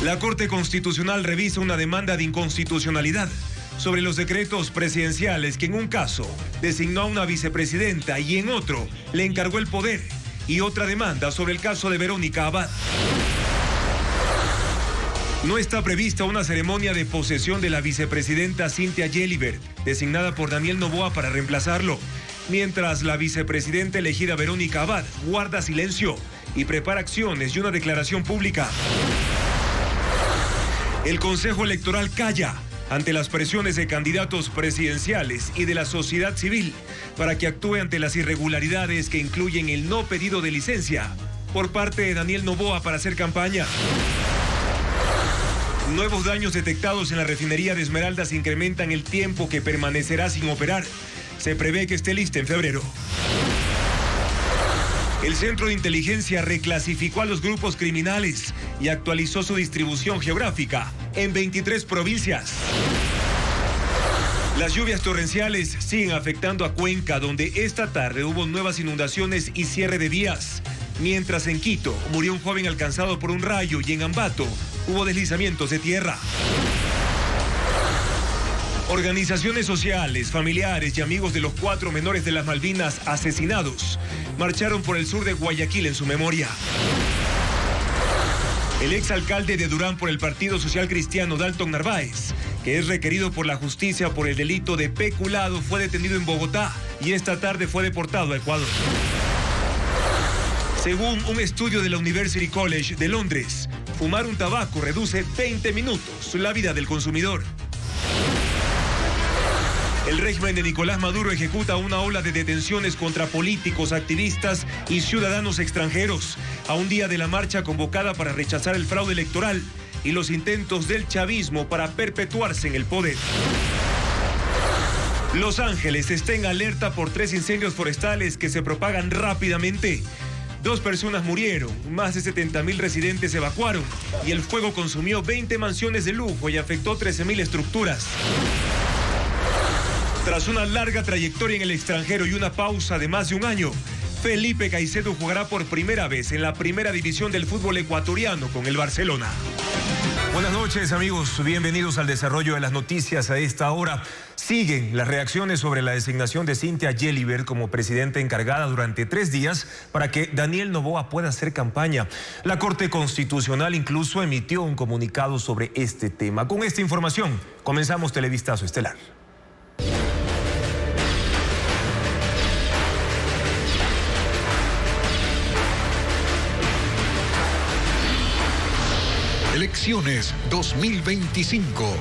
La Corte Constitucional revisa una demanda de inconstitucionalidad sobre los decretos presidenciales que en un caso designó a una vicepresidenta y en otro le encargó el poder, y otra demanda sobre el caso de Verónica Abad. No está prevista una ceremonia de posesión de la vicepresidenta Cynthia Gelibert, designada por Daniel Noboa para reemplazarlo, mientras la vicepresidenta elegida Verónica Abad guarda silencio y prepara acciones y una declaración pública. El Consejo Electoral calla ante las presiones de candidatos presidenciales y de la sociedad civil para que actúe ante las irregularidades que incluyen el no pedido de licencia por parte de Daniel Noboa para hacer campaña. Nuevos daños detectados en la refinería de Esmeraldas incrementan el tiempo que permanecerá sin operar. Se prevé que esté lista en febrero. El Centro de Inteligencia reclasificó a los grupos criminales y actualizó su distribución geográfica en 23 provincias. Las lluvias torrenciales siguen afectando a Cuenca, donde esta tarde hubo nuevas inundaciones y cierre de vías. Mientras en Quito murió un joven alcanzado por un rayo y en Ambato hubo deslizamientos de tierra. Organizaciones sociales, familiares y amigos de los 4 menores de las Malvinas asesinados marcharon por el sur de Guayaquil en su memoria. El exalcalde de Durán por el Partido Social Cristiano, Dalton Narváez, que es requerido por la justicia por el delito de peculado, fue detenido en Bogotá y esta tarde fue deportado a Ecuador. Según un estudio de la University College de Londres, fumar un tabaco reduce 20 minutos la vida del consumidor. El régimen de Nicolás Maduro ejecuta una ola de detenciones contra políticos, activistas y ciudadanos extranjeros, a un día de la marcha convocada para rechazar el fraude electoral y los intentos del chavismo para perpetuarse en el poder. Los Ángeles está en alerta por 3 incendios forestales que se propagan rápidamente. 2 personas murieron, más de 70,000 residentes se evacuaron y el fuego consumió 20 mansiones de lujo y afectó 13,000 estructuras. Tras una larga trayectoria en el extranjero y una pausa de más de un año, Felipe Caicedo jugará por primera vez en la primera división del fútbol ecuatoriano con el Barcelona. Buenas noches, amigos. Bienvenidos al desarrollo de las noticias a esta hora. Siguen las reacciones sobre la designación de Cynthia Gelibert como presidenta encargada durante 3 días para que Daniel Noboa pueda hacer campaña. La Corte Constitucional incluso emitió un comunicado sobre este tema. Con esta información, comenzamos Televistazo Estelar. Elecciones 2025.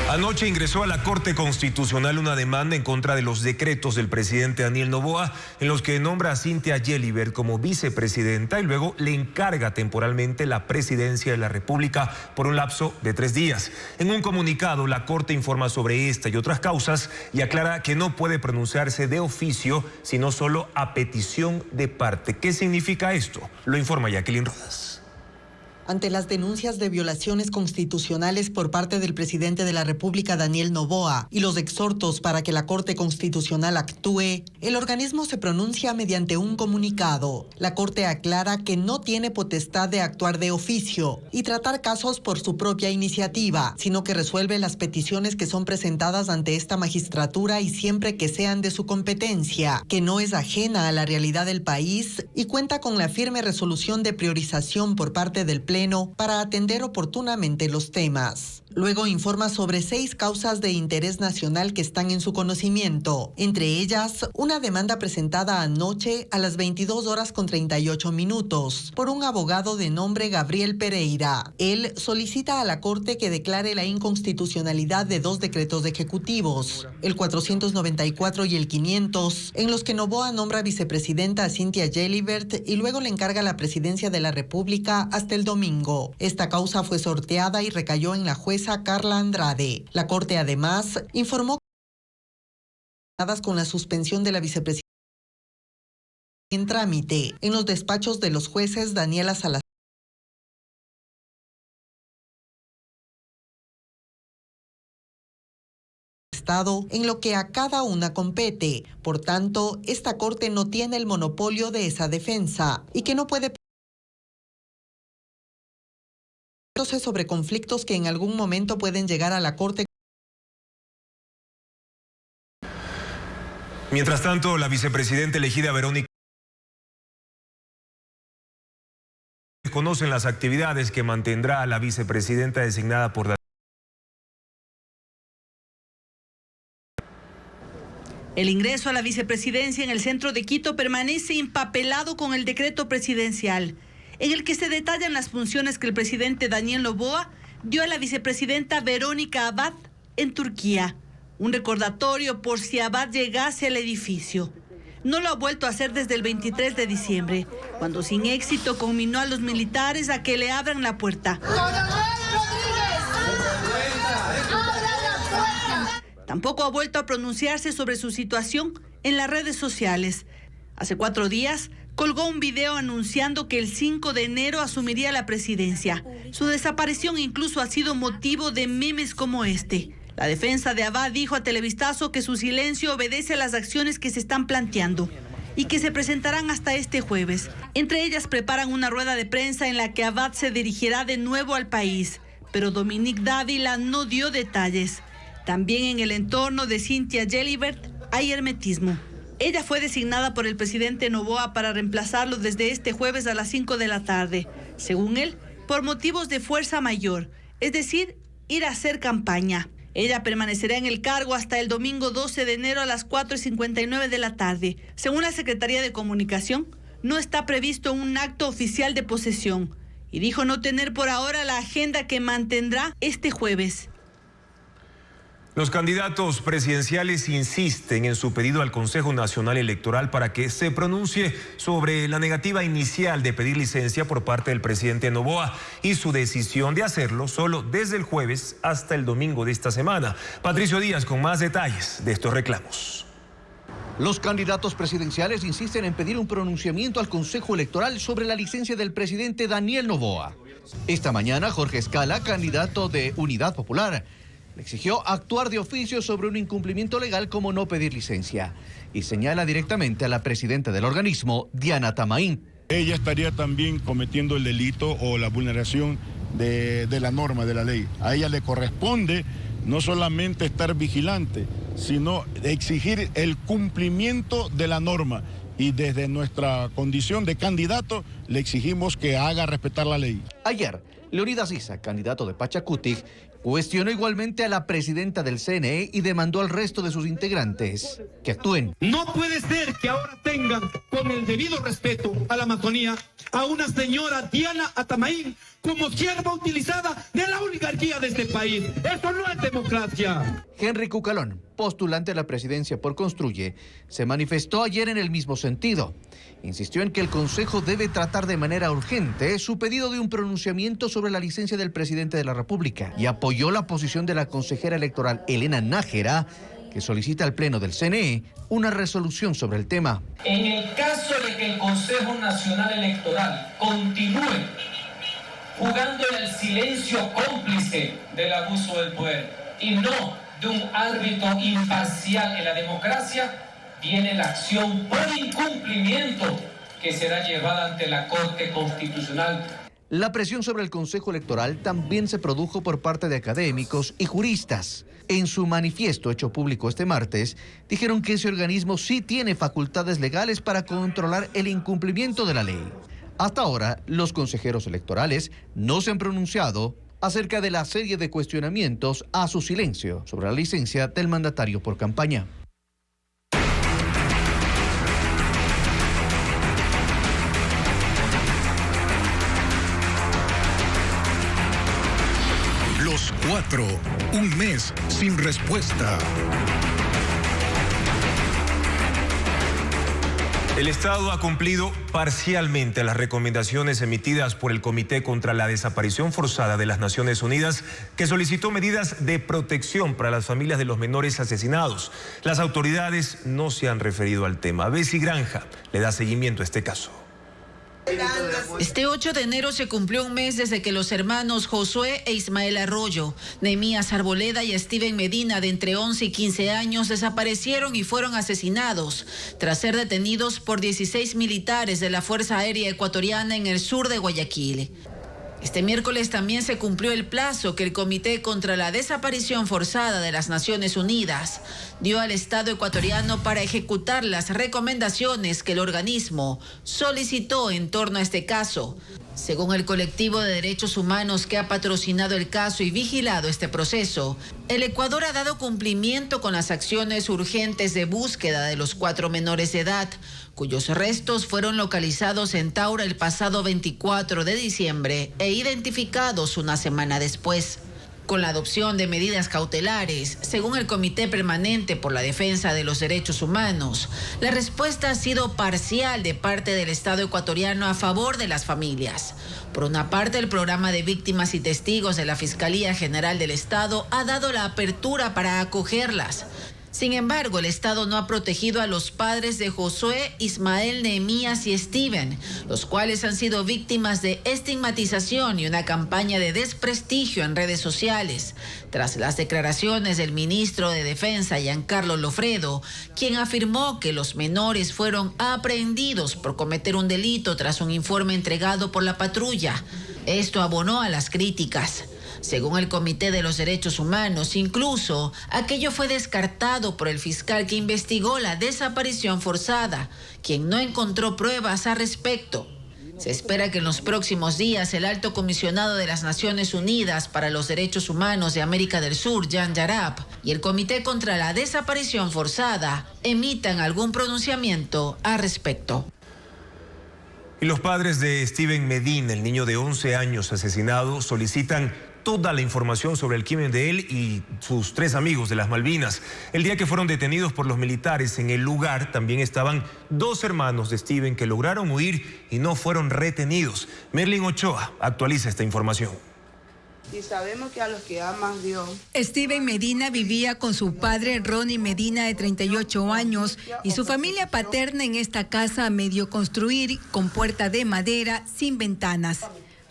Anoche ingresó a la Corte Constitucional una demanda en contra de los decretos del presidente Daniel Noboa, en los que nombra a Cynthia Gelibert como vicepresidenta y luego le encarga temporalmente la presidencia de la República por un lapso de 3 días. En un comunicado, la Corte informa sobre esta y otras causas y aclara que no puede pronunciarse de oficio, sino solo a petición de parte. ¿Qué significa esto? Lo informa Jacqueline Rodas. Ante las denuncias de violaciones constitucionales por parte del presidente de la República, Daniel Noboa, y los exhortos para que la Corte Constitucional actúe, el organismo se pronuncia mediante un comunicado. La Corte aclara que no tiene potestad de actuar de oficio y tratar casos por su propia iniciativa, sino que resuelve las peticiones que son presentadas ante esta magistratura y siempre que sean de su competencia, que no es ajena a la realidad del país y cuenta con la firme resolución de priorización por parte del Pleno para atender oportunamente los temas. Luego informa sobre 6 causas de interés nacional que están en su conocimiento, entre ellas una demanda presentada anoche a las 22:38 por un abogado de nombre Gabriel Pereira. Él solicita a la Corte que declare la inconstitucionalidad de 2 decretos ejecutivos, el 494 y el 500, en los que Noboa nombra vicepresidenta a Cynthia Gelibert y luego le encarga la presidencia de la República hasta el domingo. Esta causa fue sorteada y recayó en la jueza Carla Andrade. La Corte además informó con la suspensión de la vicepresidenta en trámite en los despachos de los jueces Daniela Salazar Estado en lo que a cada una compete. Por tanto, esta Corte no tiene el monopolio de esa defensa y que no puede sobre conflictos que en algún momento pueden llegar a la Corte. Mientras tanto, la vicepresidenta elegida Verónica conocen las actividades que mantendrá la vicepresidenta designada por El ingreso a la vicepresidencia en el centro de Quito permanece empapelado con el decreto presidencial, en el que se detallan las funciones que el presidente Daniel Noboa dio a la vicepresidenta Verónica Abad en Turquía. Un recordatorio por si Abad llegase al edificio. No lo ha vuelto a hacer desde el 23 de diciembre, cuando sin éxito conminó a los militares a que le abran la puerta. Tampoco ha vuelto a pronunciarse sobre su situación en las redes sociales. Hace 4 días colgó un video anunciando que el 5 de enero asumiría la presidencia. Su desaparición incluso ha sido motivo de memes como este. La defensa de Abad dijo a Televistazo que su silencio obedece a las acciones que se están planteando y que se presentarán hasta este jueves. Entre ellas preparan una rueda de prensa en la que Abad se dirigirá de nuevo al país, pero Dominique Dávila no dio detalles. También en el entorno de Cynthia Gelibert hay hermetismo. Ella fue designada por el presidente Noboa para reemplazarlo desde este jueves a las 5 de la tarde. Según él, por motivos de fuerza mayor, es decir, ir a hacer campaña. Ella permanecerá en el cargo hasta el domingo 12 de enero a las 4:59 de la tarde. Según la Secretaría de Comunicación, no está previsto un acto oficial de posesión y dijo no tener por ahora la agenda que mantendrá este jueves. Los candidatos presidenciales insisten en su pedido al Consejo Nacional Electoral para que se pronuncie sobre la negativa inicial de pedir licencia por parte del presidente Noboa y su decisión de hacerlo solo desde el jueves hasta el domingo de esta semana. Patricio Díaz con más detalles de estos reclamos. Los candidatos presidenciales insisten en pedir un pronunciamiento al Consejo Electoral sobre la licencia del presidente Daniel Noboa. Esta mañana, Jorge Escala, candidato de Unidad Popular, le exigió actuar de oficio sobre un incumplimiento legal como no pedir licencia y señala directamente a la presidenta del organismo, Diana Tamaín. Ella estaría también cometiendo el delito o la vulneración de la norma, de la ley. A ella le corresponde no solamente estar vigilante, sino exigir el cumplimiento de la norma. Y desde nuestra condición de candidato le exigimos que haga respetar la ley. Ayer, Leonidas Issa, candidato de Pachacutic, cuestionó igualmente a la presidenta del CNE y demandó al resto de sus integrantes que actúen. No puede ser que ahora tengan, con el debido respeto a la Amazonía, a una señora Diana Atamaín como sierva utilizada de la oligarquía de este país. Eso no es democracia. Henry Cucalón, postulante a la presidencia por Construye, se manifestó ayer en el mismo sentido. Insistió en que el Consejo debe tratar de manera urgente su pedido de un pronunciamiento sobre la licencia del presidente de la República y apoyó la posición de la consejera electoral Elena Nájera, que solicita al Pleno del CNE una resolución sobre el tema. En el caso de que el Consejo Nacional Electoral continúe jugando en el silencio cómplice del abuso del poder y no de un árbitro imparcial en la democracia, viene la acción por incumplimiento que será llevada ante la Corte Constitucional. La presión sobre el Consejo Electoral también se produjo por parte de académicos y juristas. En su manifiesto hecho público este martes, dijeron que ese organismo sí tiene facultades legales para controlar el incumplimiento de la ley. Hasta ahora, los consejeros electorales no se han pronunciado acerca de la serie de cuestionamientos a su silencio sobre la licencia del mandatario por campaña. Los 4, un mes sin respuesta. El Estado ha cumplido parcialmente las recomendaciones emitidas por el Comité contra la Desaparición Forzada de las Naciones Unidas, que solicitó medidas de protección para las familias de los menores asesinados. Las autoridades no se han referido al tema. Bessie Granja le da seguimiento a este caso. Este 8 de enero se cumplió un mes desde que los hermanos Josué e Ismael Arroyo, Nehemías Arboleda y Steven Medina, de entre 11 y 15 años, desaparecieron y fueron asesinados tras ser detenidos por 16 militares de la Fuerza Aérea Ecuatoriana en el sur de Guayaquil. Este miércoles también se cumplió el plazo que el Comité contra la Desaparición Forzada de las Naciones Unidas dio al Estado ecuatoriano para ejecutar las recomendaciones que el organismo solicitó en torno a este caso. Según el colectivo de derechos humanos que ha patrocinado el caso y vigilado este proceso, el Ecuador ha dado cumplimiento con las acciones urgentes de búsqueda de los 4 menores de edad, cuyos restos fueron localizados en Taura el pasado 24 de diciembre e identificados una semana después. Con la adopción de medidas cautelares, según el Comité Permanente por la Defensa de los Derechos Humanos, la respuesta ha sido parcial de parte del Estado ecuatoriano a favor de las familias. Por una parte, el programa de víctimas y testigos de la Fiscalía General del Estado ha dado la apertura para acogerlas. Sin embargo, el Estado no ha protegido a los padres de Josué, Ismael, Nehemías y Steven, los cuales han sido víctimas de estigmatización y una campaña de desprestigio en redes sociales, tras las declaraciones del ministro de Defensa, Giancarlo Lofredo, quien afirmó que los menores fueron aprehendidos por cometer un delito tras un informe entregado por la patrulla. Esto abonó a las críticas. Según el Comité de los Derechos Humanos, incluso aquello fue descartado por el fiscal que investigó la desaparición forzada, quien no encontró pruebas al respecto. Se espera que en los próximos días el Alto Comisionado de las Naciones Unidas para los Derechos Humanos de América del Sur, Jan Yarab, y el Comité contra la Desaparición Forzada emitan algún pronunciamiento al respecto. Y los padres de Steven Medina, el niño de 11 años asesinado, solicitan toda la información sobre el crimen de él y sus 3 amigos de las Malvinas. El día que fueron detenidos por los militares en el lugar también estaban 2 hermanos de Steven que lograron huir y no fueron retenidos. Merlin Ochoa actualiza esta información. Y sabemos que a los que aman Dios. Steven Medina vivía con su padre Ronnie Medina de 38 años y su familia paterna en esta casa a medio construir con puerta de madera sin ventanas.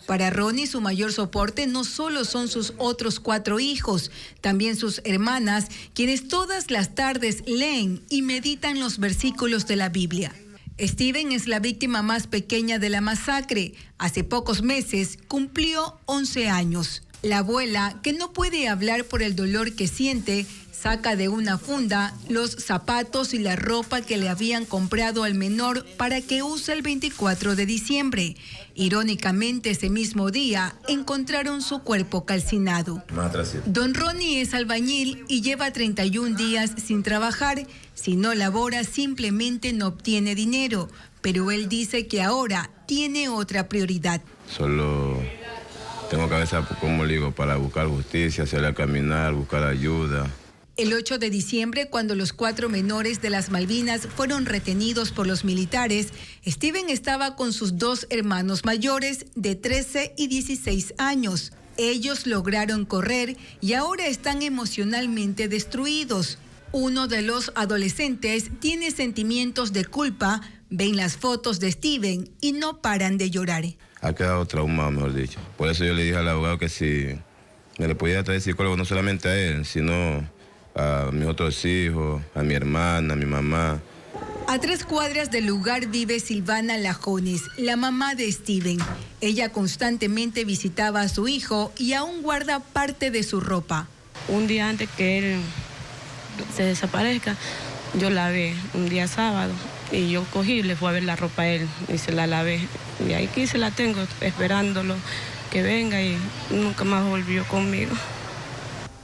Para Ronnie, su mayor soporte no solo son sus otros 4 hijos, también sus hermanas, quienes todas las tardes leen y meditan los versículos de la Biblia. Steven es la víctima más pequeña de la masacre. Hace pocos meses cumplió 11 años. La abuela, que no puede hablar por el dolor que siente, saca de una funda los zapatos y la ropa que le habían comprado al menor para que use el 24 de diciembre. Irónicamente, ese mismo día encontraron su cuerpo calcinado. Don Ronnie es albañil y lleva 31 días sin trabajar. Si no labora, simplemente no obtiene dinero. Pero él dice que ahora tiene otra prioridad. Solo tengo cabeza, como le digo, para buscar justicia, salir a caminar, buscar ayuda. El 8 de diciembre, cuando los 4 menores de las Malvinas fueron retenidos por los militares, Steven estaba con sus 2 hermanos mayores de 13 y 16 años. Ellos lograron correr y ahora están emocionalmente destruidos. Uno de los adolescentes tiene sentimientos de culpa, ven las fotos de Steven y no paran de llorar. Ha quedado traumado, mejor dicho. Por eso yo le dije al abogado que si me le podía traer psicólogo no solamente a él, sino a mis otros hijos, a mi hermana, a mi mamá. A 3 cuadras del lugar vive Silvana Lajones, la mamá de Steven. Ella constantemente visitaba a su hijo y aún guarda parte de su ropa. Un día antes que él se desaparezca, yo lavé un día sábado y yo cogí y le fui a ver la ropa a él y se la lavé. Y aquí se la tengo esperándolo que venga y nunca más volvió conmigo.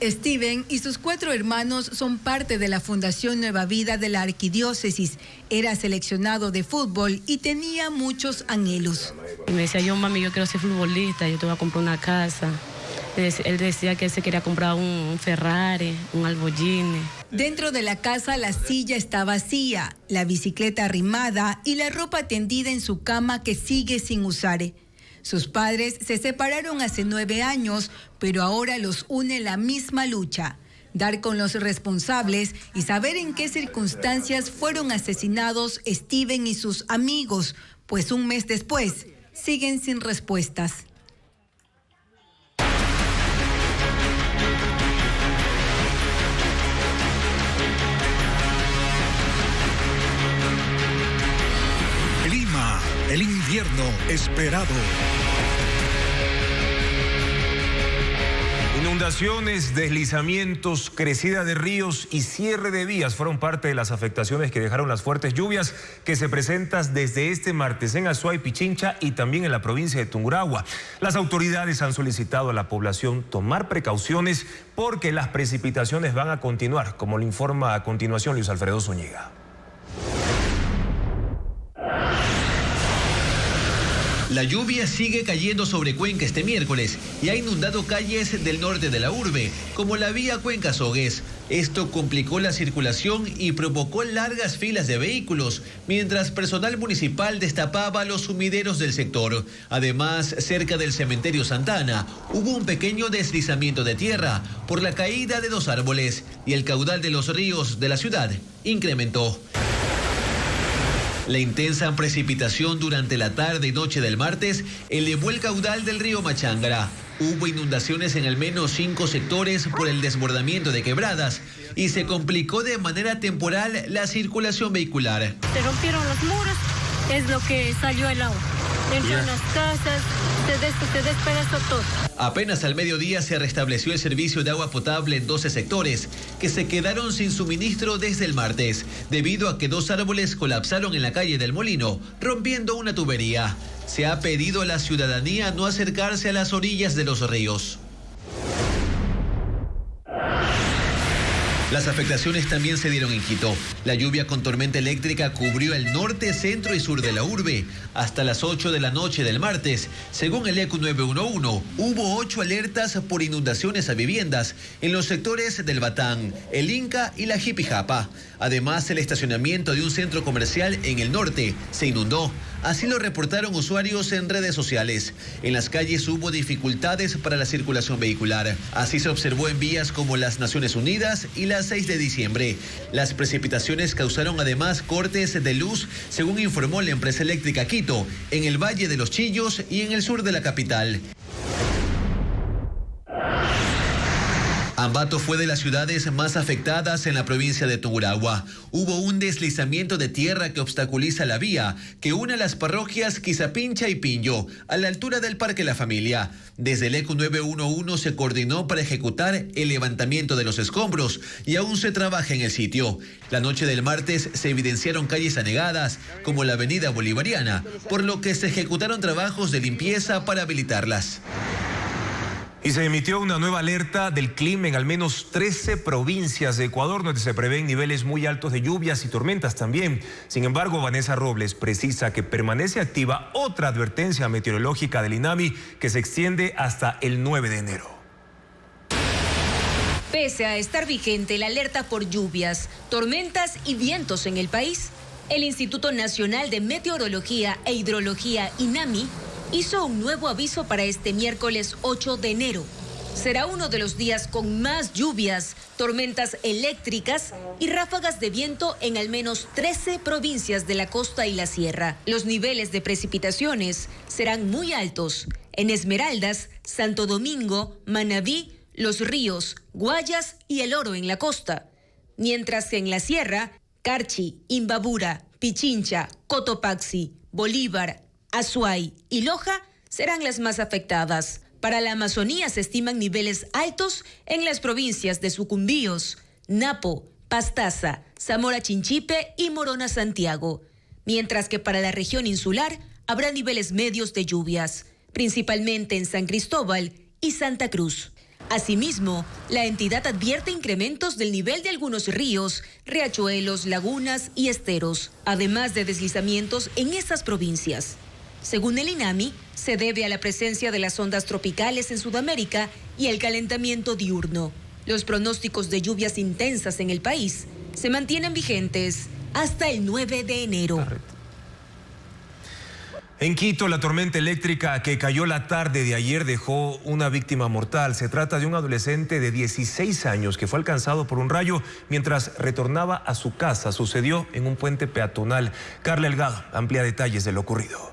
Steven y sus 4 hermanos son parte de la Fundación Nueva Vida de la Arquidiócesis. Era seleccionado de fútbol y tenía muchos anhelos. Y me decía, yo mami, yo quiero ser futbolista, yo te voy a comprar una casa. Él decía que él se quería comprar un Ferrari, un Lamborghini. Dentro de la casa la silla está vacía, la bicicleta arrimada y la ropa tendida en su cama que sigue sin usar. Sus padres se separaron hace 9 años, pero ahora los une la misma lucha: dar con los responsables y saber en qué circunstancias fueron asesinados Steven y sus amigos, pues un mes después siguen sin respuestas. El invierno esperado. Inundaciones, deslizamientos, crecida de ríos y cierre de vías fueron parte de las afectaciones que dejaron las fuertes lluvias que se presentan desde este martes en Azuay, Pichincha y también en la provincia de Tungurahua. Las autoridades han solicitado a la población tomar precauciones porque las precipitaciones van a continuar, como lo informa a continuación Luis Alfredo Zúñiga. La lluvia sigue cayendo sobre Cuenca este miércoles y ha inundado calles del norte de la urbe, como la vía Cuenca-Sogues. Esto complicó la circulación y provocó largas filas de vehículos, mientras personal municipal destapaba los sumideros del sector. Además, cerca del cementerio Santana, hubo un pequeño deslizamiento de tierra por la caída de 2 árboles y el caudal de los ríos de la ciudad incrementó. La intensa precipitación durante la tarde y noche del martes elevó el caudal del río Machangara. Hubo inundaciones en al menos 5 sectores por el desbordamiento de quebradas y se complicó de manera temporal la circulación vehicular. Se rompieron los muros, es lo que salió el agua. Dentro de las casas se despedazó todo. Apenas al mediodía se restableció el servicio de agua potable en 12 sectores que se quedaron sin suministro desde el martes, debido a que 2 árboles colapsaron en la calle del Molino, rompiendo una tubería. Se ha pedido a la ciudadanía no acercarse a las orillas de los ríos. Las afectaciones también se dieron en Quito. La lluvia con tormenta eléctrica cubrió el norte, centro y sur de la urbe. Hasta las 8 de la noche del martes, según el ECU 911, hubo 8 alertas por inundaciones a viviendas en los sectores del Batán, el Inca y la Jipijapa. Además, el estacionamiento de un centro comercial en el norte se inundó. Así lo reportaron usuarios en redes sociales. En las calles hubo dificultades para la circulación vehicular. Así se observó en vías como las Naciones Unidas y la 6 de diciembre. Las precipitaciones causaron además cortes de luz, según informó la empresa eléctrica Quito, en el Valle de los Chillos y en el sur de la capital. Ambato fue de las ciudades más afectadas en la provincia de Tungurahua. Hubo un deslizamiento de tierra que obstaculiza la vía que une las parroquias Quizapincha y Pinyo, a la altura del Parque La Familia. Desde el ECU 911 se coordinó para ejecutar el levantamiento de los escombros y aún se trabaja en el sitio. La noche del martes se evidenciaron calles anegadas, como la avenida Bolivariana, por lo que se ejecutaron trabajos de limpieza para habilitarlas. Y se emitió una nueva alerta del clima en al menos 13 provincias de Ecuador, donde se prevén niveles muy altos de lluvias y tormentas también. Sin embargo, Vanessa Robles precisa que permanece activa otra advertencia meteorológica del INAMI que se extiende hasta el 9 de enero. Pese a estar vigente la alerta por lluvias, tormentas y vientos en el país, el Instituto Nacional de Meteorología e Hidrología, INAMI, hizo un nuevo aviso para este miércoles 8 de enero. Será uno de los días con más lluvias, tormentas eléctricas y ráfagas de viento en al menos 13 provincias de la costa y la sierra. Los niveles de precipitaciones serán muy altos en Esmeraldas, Santo Domingo, Manabí, Los Ríos, Guayas y El Oro en la costa. Mientras que en la sierra, Carchi, Imbabura, Pichincha, Cotopaxi, Bolívar, Azuay y Loja serán las más afectadas. Para la Amazonía se estiman niveles altos en las provincias de Sucumbíos, Napo, Pastaza, Zamora Chinchipe y Morona Santiago. Mientras que para la región insular habrá niveles medios de lluvias, principalmente en San Cristóbal y Santa Cruz. Asimismo, la entidad advierte incrementos del nivel de algunos ríos, riachuelos, lagunas y esteros, además de deslizamientos en estas provincias. Según el INAMI, se debe a la presencia de las ondas tropicales en Sudamérica y el calentamiento diurno. Los pronósticos de lluvias intensas en el país se mantienen vigentes hasta el 9 de enero. En Quito, la tormenta eléctrica que cayó la tarde de ayer dejó una víctima mortal. Se trata de un adolescente de 16 años que fue alcanzado por un rayo mientras retornaba a su casa. Sucedió en un puente peatonal. Carla Elgado amplía detalles de lo ocurrido.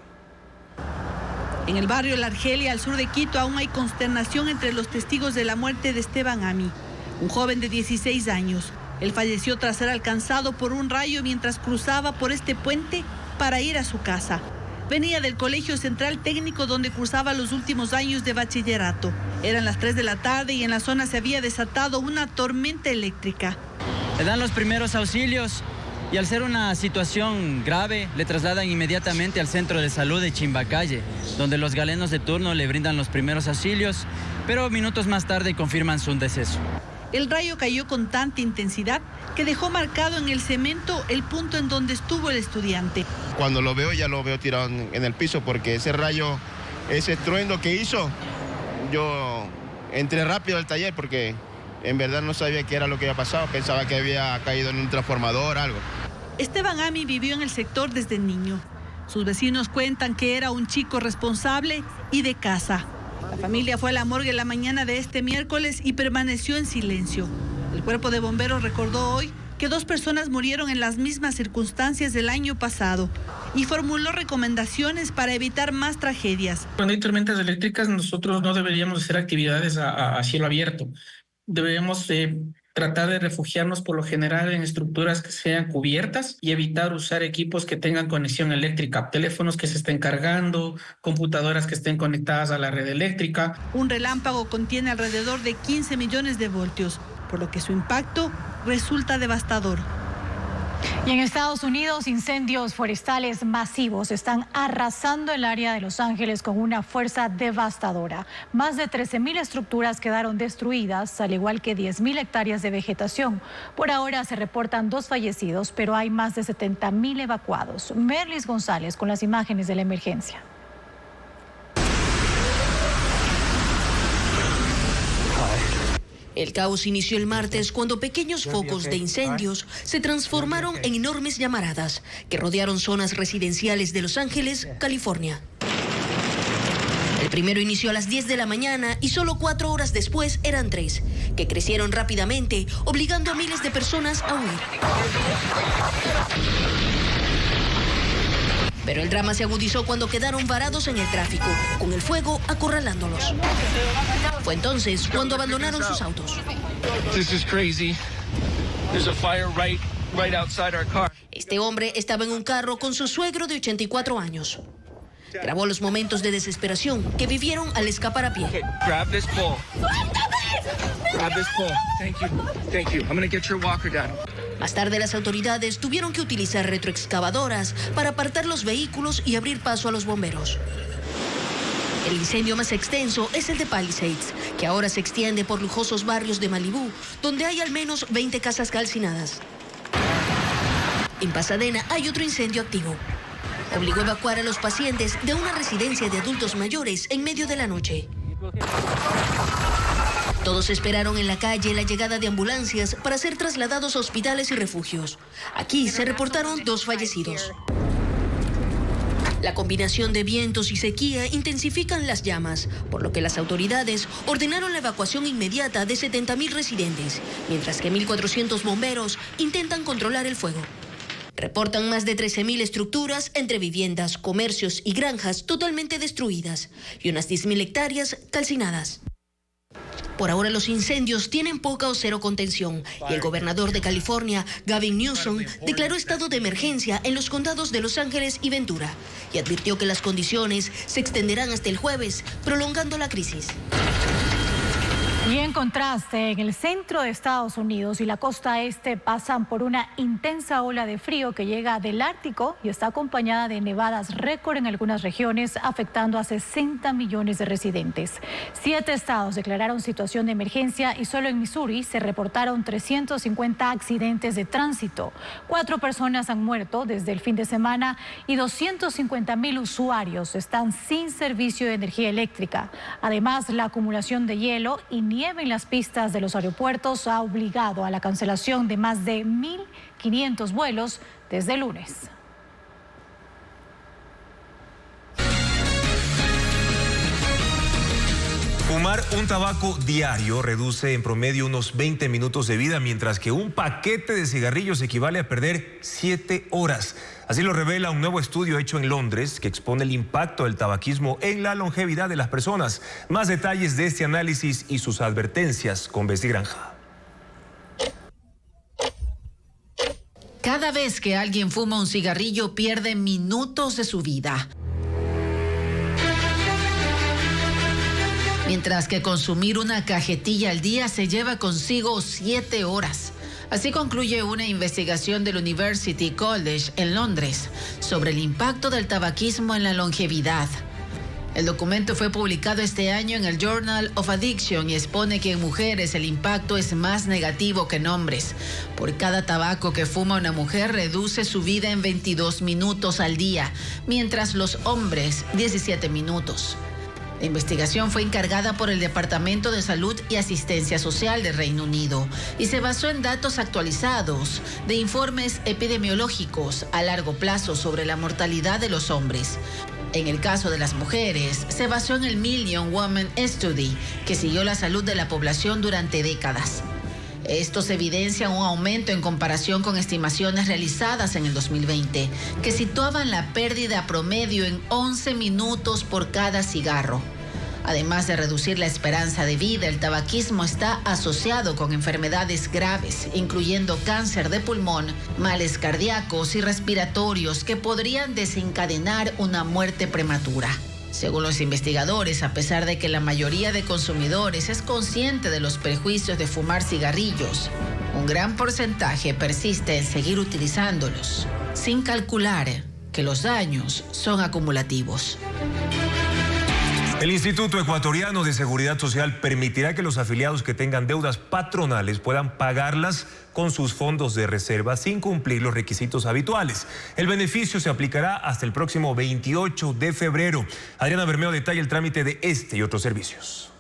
En el barrio La Argelia, al sur de Quito, aún hay consternación entre los testigos de la muerte de Esteban Ami, un joven de 16 años. Él falleció tras ser alcanzado por un rayo mientras cruzaba por este puente para ir a su casa. Venía del Colegio Central Técnico donde cursaba los últimos años de bachillerato. Eran las 3 de la tarde y en la zona se había desatado una tormenta eléctrica. Le dan los primeros auxilios y al ser una situación grave le trasladan inmediatamente al centro de salud de Chimbacalle, donde los galenos de turno le brindan los primeros auxilios, pero minutos más tarde confirman su deceso. El rayo cayó con tanta intensidad que dejó marcado en el cemento el punto en donde estuvo el estudiante. Cuando lo veo, ya lo veo tirado en el piso, porque ese rayo, ese estruendo que hizo, yo entré rápido al taller porque en verdad no sabía qué era lo que había pasado, pensaba que había caído en un transformador o algo. Esteban Ami vivió en el sector desde niño. Sus vecinos cuentan que era un chico responsable y de casa. La familia fue a la morgue la mañana de este miércoles y permaneció en silencio. El cuerpo de bomberos recordó hoy que 2 personas murieron en las mismas circunstancias del año pasado y formuló recomendaciones para evitar más tragedias. Cuando hay tormentas eléctricas, nosotros no deberíamos hacer actividades a cielo abierto. Debemos tratar de refugiarnos por lo general en estructuras que sean cubiertas y evitar usar equipos que tengan conexión eléctrica, teléfonos que se estén cargando, computadoras que estén conectadas a la red eléctrica. Un relámpago contiene alrededor de 15 millones de voltios, por lo que su impacto resulta devastador. Y en Estados Unidos, incendios forestales masivos están arrasando el área de Los Ángeles con una fuerza devastadora. Más de 13.000 estructuras quedaron destruidas, al igual que 10.000 hectáreas de vegetación. Por ahora se reportan 2 fallecidos, pero hay más de 70.000 evacuados. Merlis González con las imágenes de la emergencia. El caos inició el martes cuando pequeños focos de incendios se transformaron en enormes llamaradas que rodearon zonas residenciales de Los Ángeles, California. El primero inició a las 10 de la mañana y solo 4 horas después eran 3, que crecieron rápidamente, obligando a miles de personas a huir. Pero el drama se agudizó cuando quedaron varados en el tráfico, con el fuego acorralándolos. Fue entonces cuando abandonaron sus autos. Este hombre estaba en un carro con su suegro de 84 años. Grabó los momentos de desesperación que vivieron al escapar a pie. Más tarde las autoridades tuvieron que utilizar retroexcavadoras para apartar los vehículos y abrir paso a los bomberos. El incendio más extenso es el de Palisades, que ahora se extiende por lujosos barrios de Malibú, donde hay al menos 20 casas calcinadas. En Pasadena hay otro incendio activo. Obligó a evacuar a los pacientes de una residencia de adultos mayores en medio de la noche. Todos esperaron en la calle la llegada de ambulancias para ser trasladados a hospitales y refugios. Aquí se reportaron 2 fallecidos. La combinación de vientos y sequía intensifican las llamas, por lo que las autoridades ordenaron la evacuación inmediata de 70.000 residentes, mientras que 1.400 bomberos intentan controlar el fuego. Reportan más de 13.000 estructuras entre viviendas, comercios y granjas totalmente destruidas y unas 10.000 hectáreas calcinadas. Por ahora los incendios tienen poca o cero contención y el gobernador de California, Gavin Newsom, declaró estado de emergencia en los condados de Los Ángeles y Ventura y advirtió que las condiciones se extenderán hasta el jueves, prolongando la crisis. Y en contraste, en el centro de Estados Unidos y la costa este pasan por una intensa ola de frío que llega del Ártico y está acompañada de nevadas récord en algunas regiones, afectando a 60 millones de residentes. 7 estados declararon situación de emergencia y solo en Missouri se reportaron 350 accidentes de tránsito. 4 personas han muerto desde el fin de semana y 250.000 usuarios están sin servicio de energía eléctrica. Además, la acumulación de hielo y nieve en las pistas de los aeropuertos ha obligado a la cancelación de más de 1.500 vuelos desde el lunes. Fumar un tabaco diario reduce en promedio unos 20 minutos de vida, mientras que un paquete de cigarrillos equivale a perder 7 horas. Así lo revela un nuevo estudio hecho en Londres que expone el impacto del tabaquismo en la longevidad de las personas. Más detalles de este análisis y sus advertencias con Bessie Granja. Cada vez que alguien fuma un cigarrillo pierde minutos de su vida. mientras que consumir una cajetilla al día se lleva consigo 7 horas. Así concluye una investigación del University College en Londres sobre el impacto del tabaquismo en la longevidad. El documento fue publicado este año en el Journal of Addiction y expone que en mujeres el impacto es más negativo que en hombres. Por cada tabaco que fuma una mujer reduce su vida en 22 minutos al día, mientras los hombres 17 minutos. La investigación fue encargada por el Departamento de Salud y Asistencia Social de Reino Unido y se basó en datos actualizados de informes epidemiológicos a largo plazo sobre la mortalidad de los hombres. En el caso de las mujeres, se basó en el Million Women Study, que siguió la salud de la población durante décadas. Estos evidencian un aumento en comparación con estimaciones realizadas en el 2020, que situaban la pérdida promedio en 11 minutos por cada cigarro. Además de reducir la esperanza de vida, el tabaquismo está asociado con enfermedades graves, incluyendo cáncer de pulmón, males cardíacos y respiratorios que podrían desencadenar una muerte prematura. Según los investigadores, a pesar de que la mayoría de consumidores es consciente de los perjuicios de fumar cigarrillos, un gran porcentaje persiste en seguir utilizándolos, sin calcular que los daños son acumulativos. El Instituto Ecuatoriano de Seguridad Social permitirá que los afiliados que tengan deudas patronales puedan pagarlas con sus fondos de reserva sin cumplir los requisitos habituales. El beneficio se aplicará hasta el próximo 28 de febrero. Adriana Bermeo detalla el trámite de este y otros servicios.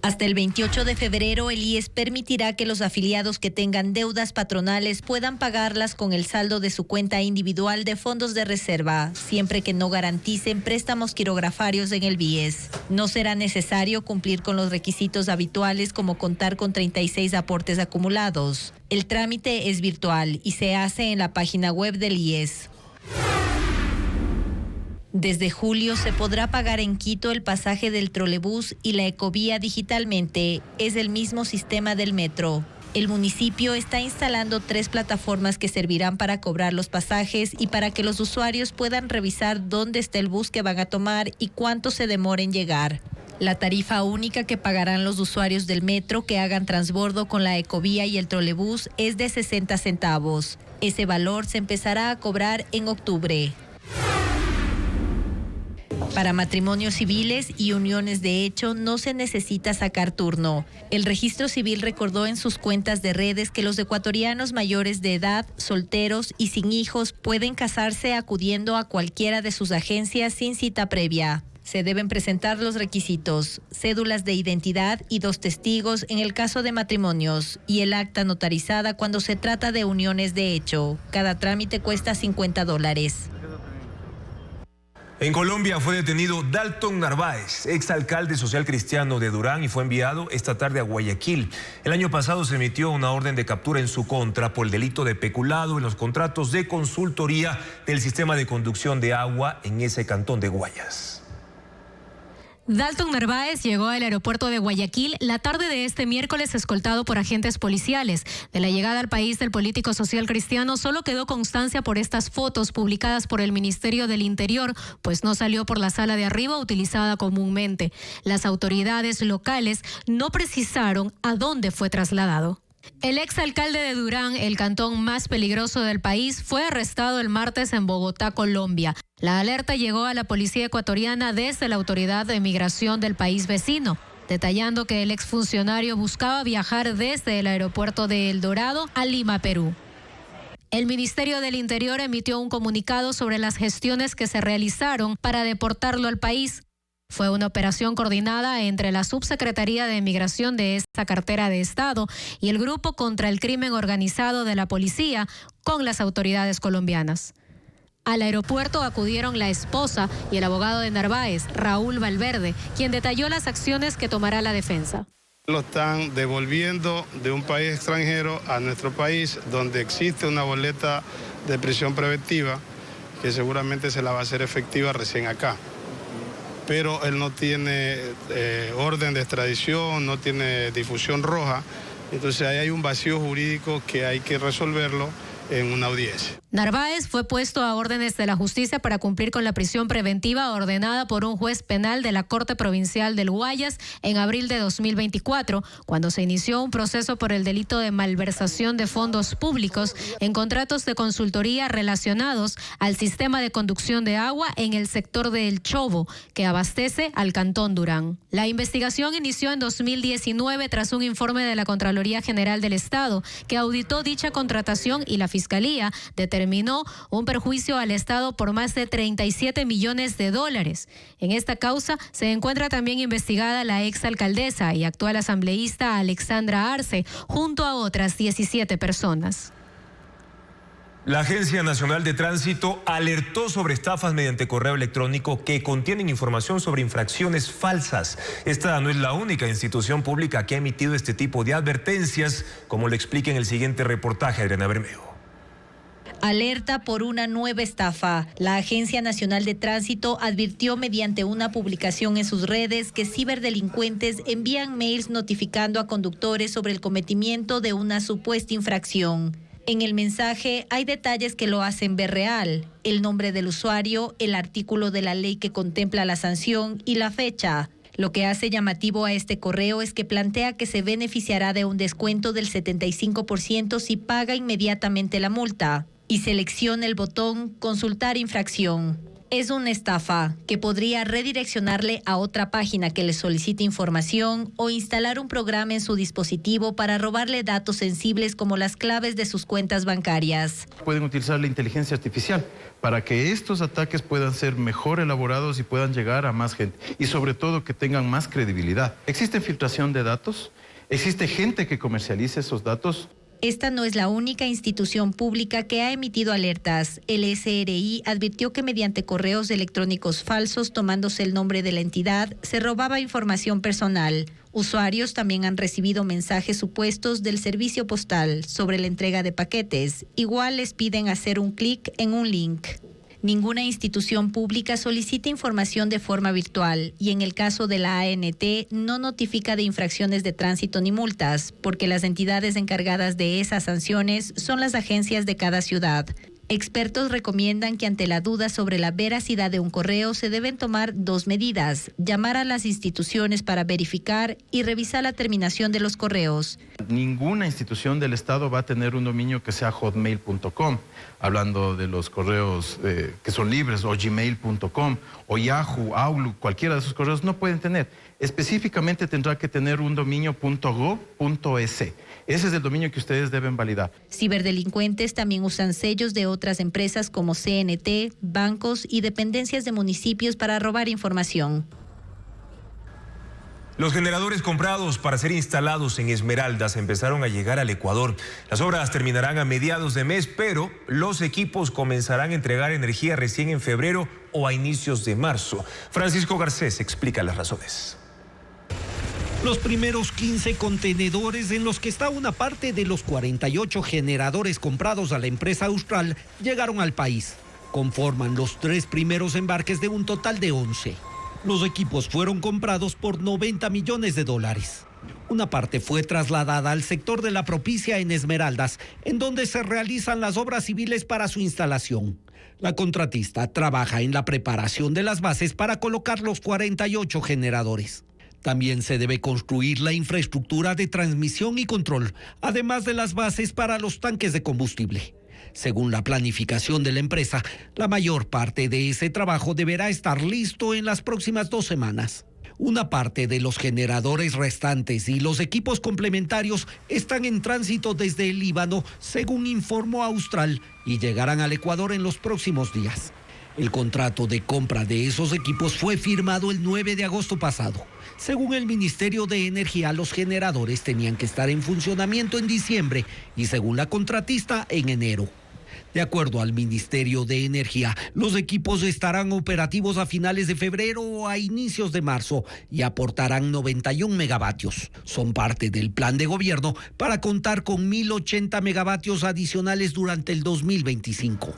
Hasta el 28 de febrero, el IES permitirá que los afiliados que tengan deudas patronales puedan pagarlas con el saldo de su cuenta individual de fondos de reserva, siempre que no garanticen préstamos quirografarios en el BIES. No será necesario cumplir con los requisitos habituales como contar con 36 aportes acumulados. El trámite es virtual y se hace en la página web del IES. Desde julio se podrá pagar en Quito el pasaje del trolebús y la ecovía digitalmente. Es el mismo sistema del metro. El municipio está instalando 3 plataformas que servirán para cobrar los pasajes y para que los usuarios puedan revisar dónde está el bus que van a tomar y cuánto se demora en llegar. La tarifa única que pagarán los usuarios del metro que hagan transbordo con la ecovía y el trolebús es de 60 centavos. Ese valor se empezará a cobrar en octubre. Para matrimonios civiles y uniones de hecho no se necesita sacar turno. El Registro Civil recordó en sus cuentas de redes que los ecuatorianos mayores de edad, solteros y sin hijos pueden casarse acudiendo a cualquiera de sus agencias sin cita previa. Se deben presentar los requisitos: cédulas de identidad y 2 testigos en el caso de matrimonios y el acta notarizada cuando se trata de uniones de hecho. Cada trámite cuesta $50. En Colombia fue detenido Dalton Narváez, exalcalde social cristiano de Durán, y fue enviado esta tarde a Guayaquil. El año pasado se emitió una orden de captura en su contra por el delito de peculado en los contratos de consultoría del sistema de conducción de agua en ese cantón de Guayas. Dalton Narváez llegó al aeropuerto de Guayaquil la tarde de este miércoles escoltado por agentes policiales. De la llegada al país del político social cristiano solo quedó constancia por estas fotos publicadas por el Ministerio del Interior, pues no salió por la sala de arriba utilizada comúnmente. Las autoridades locales no precisaron a dónde fue trasladado. El exalcalde de Durán, el cantón más peligroso del país, fue arrestado el martes en Bogotá, Colombia. La alerta llegó a la policía ecuatoriana desde la autoridad de migración del país vecino, detallando que el exfuncionario buscaba viajar desde el aeropuerto de El Dorado a Lima, Perú. El Ministerio del Interior emitió un comunicado sobre las gestiones que se realizaron para deportarlo al país. Fue una operación coordinada entre la Subsecretaría de Migración de esta cartera de Estado y el Grupo contra el Crimen Organizado de la Policía con las autoridades colombianas. Al aeropuerto acudieron la esposa y el abogado de Narváez, Raúl Valverde, quien detalló las acciones que tomará la defensa. Lo están devolviendo de un país extranjero a nuestro país, donde existe una boleta de prisión preventiva que seguramente se la va a hacer efectiva recién acá. Pero él no tiene orden de extradición, no tiene difusión roja, entonces ahí hay un vacío jurídico que hay que resolverlo en una audiencia. Narváez fue puesto a órdenes de la justicia para cumplir con la prisión preventiva ordenada por un juez penal de la Corte Provincial del Guayas en abril de 2024, cuando se inició un proceso por el delito de malversación de fondos públicos en contratos de consultoría relacionados al sistema de conducción de agua en el sector del Chobo, que abastece al Cantón Durán. La investigación inició en 2019 tras un informe de la Contraloría General del Estado que auditó dicha contratación y la Fiscalía determinó un perjuicio al Estado por más de 37 millones de dólares. En esta causa se encuentra también investigada la exalcaldesa y actual asambleísta Alexandra Arce, junto a otras 17 personas. La Agencia Nacional de Tránsito alertó sobre estafas mediante correo electrónico que contienen información sobre infracciones falsas. Esta no es la única institución pública que ha emitido este tipo de advertencias, como lo explica en el siguiente reportaje Adriana Bermejo. Alerta por una nueva estafa. La Agencia Nacional de Tránsito advirtió mediante una publicación en sus redes que ciberdelincuentes envían mails notificando a conductores sobre el cometimiento de una supuesta infracción. En el mensaje hay detalles que lo hacen ver real: el nombre del usuario, el artículo de la ley que contempla la sanción y la fecha. Lo que hace llamativo a este correo es que plantea que se beneficiará de un descuento del 75% si paga inmediatamente la multa y selecciona el botón Consultar infracción. Es una estafa que podría redireccionarle a otra página que le solicite información o instalar un programa en su dispositivo para robarle datos sensibles como las claves de sus cuentas bancarias. Pueden utilizar la inteligencia artificial para que estos ataques puedan ser mejor elaborados y puedan llegar a más gente y sobre todo que tengan más credibilidad. ¿Existe filtración de datos? ¿Existe gente que comercializa esos datos? Esta no es la única institución pública que ha emitido alertas. El SRI advirtió que mediante correos electrónicos falsos, tomándose el nombre de la entidad, se robaba información personal. Usuarios también han recibido mensajes supuestos del servicio postal sobre la entrega de paquetes. Igual les piden hacer un clic en un link. Ninguna institución pública solicita información de forma virtual y en el caso de la ANT no notifica de infracciones de tránsito ni multas, porque las entidades encargadas de esas sanciones son las agencias de cada ciudad. Expertos recomiendan que ante la duda sobre la veracidad de un correo se deben tomar dos medidas: llamar a las instituciones para verificar y revisar la terminación de los correos. Ninguna institución del Estado va a tener un dominio que sea hotmail.com, hablando de los correos que son libres, o gmail.com, o Yahoo, Outlook, cualquiera de esos correos no pueden tener. Específicamente tendrá que tener un dominio .gov.es. Ese es el dominio que ustedes deben validar. Ciberdelincuentes también usan sellos de otras empresas como CNT, bancos y dependencias de municipios para robar información. Los generadores comprados para ser instalados en Esmeraldas empezaron a llegar al Ecuador. Las obras terminarán a mediados de mes, pero los equipos comenzarán a entregar energía recién en febrero o a inicios de marzo. Francisco Garcés explica las razones. Los primeros 15 contenedores, en los que está una parte de los 48 generadores comprados a la empresa Austral, llegaron al país. Conforman los 3 primeros embarques de un total de 11. Los equipos fueron comprados por $90 millones. Una parte fue trasladada al sector de La Propicia en Esmeraldas, en donde se realizan las obras civiles para su instalación. La contratista trabaja en la preparación de las bases para colocar los 48 generadores. También se debe construir la infraestructura de transmisión y control, además de las bases para los tanques de combustible. Según la planificación de la empresa, la mayor parte de ese trabajo deberá estar listo en las próximas 2 semanas. Una parte de los generadores restantes y los equipos complementarios están en tránsito desde el Líbano, según informó Austral, y llegarán al Ecuador en los próximos días. El contrato de compra de esos equipos fue firmado el 9 de agosto pasado. Según el Ministerio de Energía, los generadores tenían que estar en funcionamiento en diciembre y, según la contratista, en enero. De acuerdo al Ministerio de Energía, los equipos estarán operativos a finales de febrero o a inicios de marzo y aportarán 91 megavatios. Son parte del plan de gobierno para contar con 1.080 megavatios adicionales durante el 2025.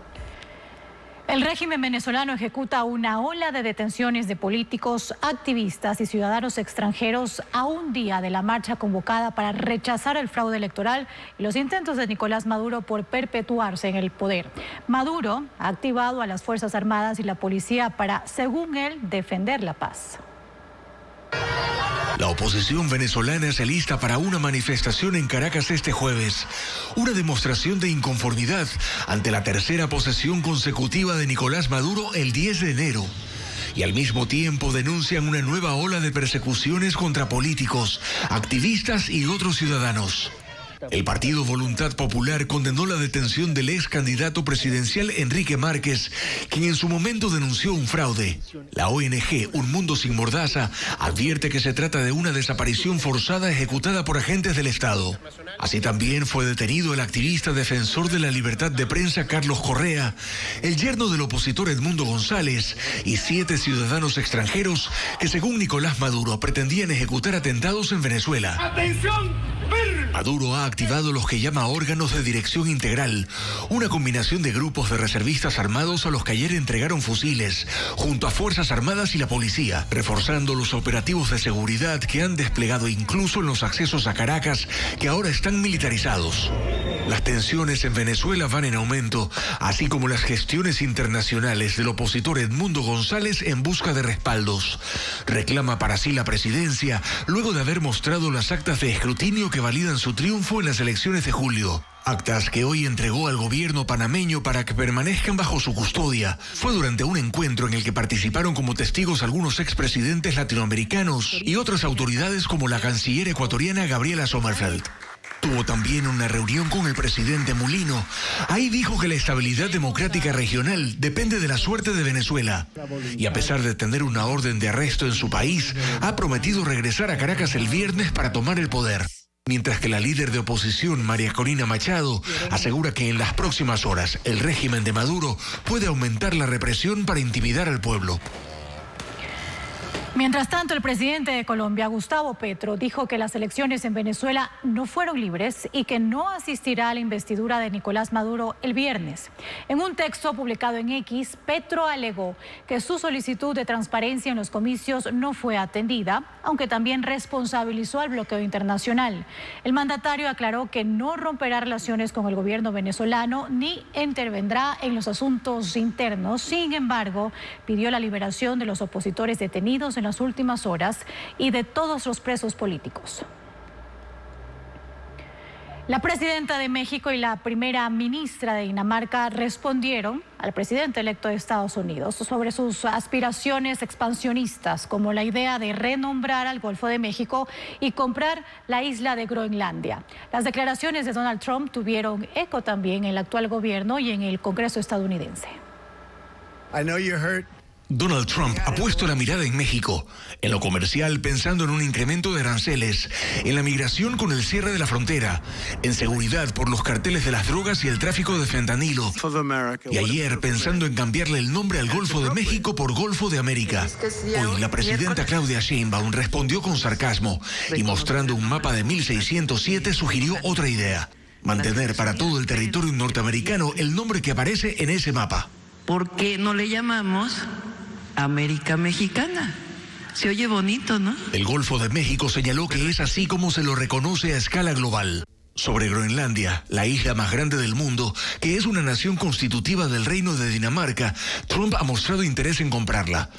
El régimen venezolano ejecuta una ola de detenciones de políticos, activistas y ciudadanos extranjeros a un día de la marcha convocada para rechazar el fraude electoral y los intentos de Nicolás Maduro por perpetuarse en el poder. Maduro ha activado a las Fuerzas Armadas y la policía para, según él, defender la paz. La oposición venezolana se alista para una manifestación en Caracas este jueves, una demostración de inconformidad ante la tercera posesión consecutiva de Nicolás Maduro el 10 de enero. Y al mismo tiempo denuncian una nueva ola de persecuciones contra políticos, activistas y otros ciudadanos. El partido Voluntad Popular condenó la detención del ex candidato presidencial Enrique Márquez, quien en su momento denunció un fraude. La ONG Un Mundo Sin Mordaza advierte que se trata de una desaparición forzada ejecutada por agentes del Estado. Así también fue detenido el activista defensor de la libertad de prensa Carlos Correa, el yerno del opositor Edmundo González y 7 ciudadanos extranjeros que, según Nicolás Maduro, pretendían ejecutar atentados en Venezuela. ¡Atención! Maduro ha activado los que llama órganos de dirección integral, una combinación de grupos de reservistas armados a los que ayer entregaron fusiles, junto a Fuerzas Armadas y la policía, reforzando los operativos de seguridad que han desplegado incluso en los accesos a Caracas, que ahora están militarizados. Las tensiones en Venezuela van en aumento, así como las gestiones internacionales del opositor Edmundo González en busca de respaldos. Reclama para sí la presidencia, luego de haber mostrado las actas de escrutinio que validan su triunfo en las elecciones de julio. Actas que hoy entregó al gobierno panameño para que permanezcan bajo su custodia. Fue durante un encuentro en el que participaron como testigos algunos expresidentes latinoamericanos y otras autoridades como la canciller ecuatoriana Gabriela Sommerfeld. Tuvo también una reunión con el presidente Mulino. Ahí dijo que la estabilidad democrática regional depende de la suerte de Venezuela. Y a pesar de tener una orden de arresto en su país, ha prometido regresar a Caracas el viernes para tomar el poder. Mientras que la líder de oposición, María Corina Machado, asegura que en las próximas horas el régimen de Maduro puede aumentar la represión para intimidar al pueblo. Mientras tanto, el presidente de Colombia, Gustavo Petro, dijo que las elecciones en Venezuela no fueron libres y que no asistirá a la investidura de Nicolás Maduro el viernes. En un texto publicado en X, Petro alegó que su solicitud de transparencia en los comicios no fue atendida, aunque también responsabilizó al bloqueo internacional. El mandatario aclaró que no romperá relaciones con el gobierno venezolano ni intervendrá en los asuntos internos. Sin embargo, pidió la liberación de los opositores detenidos en las últimas horas y de todos los presos políticos. La presidenta de México y la primera ministra de Dinamarca respondieron al presidente electo de Estados Unidos sobre sus aspiraciones expansionistas, como la idea de renombrar al Golfo de México y comprar la isla de Groenlandia. Las declaraciones de Donald Trump tuvieron eco también en el actual gobierno y en el Congreso estadounidense. Donald Trump ha puesto la mirada en México, en lo comercial pensando en un incremento de aranceles, en la migración con el cierre de la frontera, en seguridad por los carteles de las drogas y el tráfico de fentanilo, y ayer pensando en cambiarle el nombre al Golfo de México por Golfo de América. Hoy la presidenta Claudia Sheinbaum respondió con sarcasmo y mostrando un mapa de 1607 sugirió otra idea: mantener para todo el territorio norteamericano el nombre que aparece en ese mapa. ¿Por qué no le llamamos América Mexicana? Se oye bonito, ¿no? El Golfo de México señaló que es así como se lo reconoce a escala global. Sobre Groenlandia, la isla más grande del mundo, que es una nación constitutiva del Reino de Dinamarca, Trump ha mostrado interés en comprarla.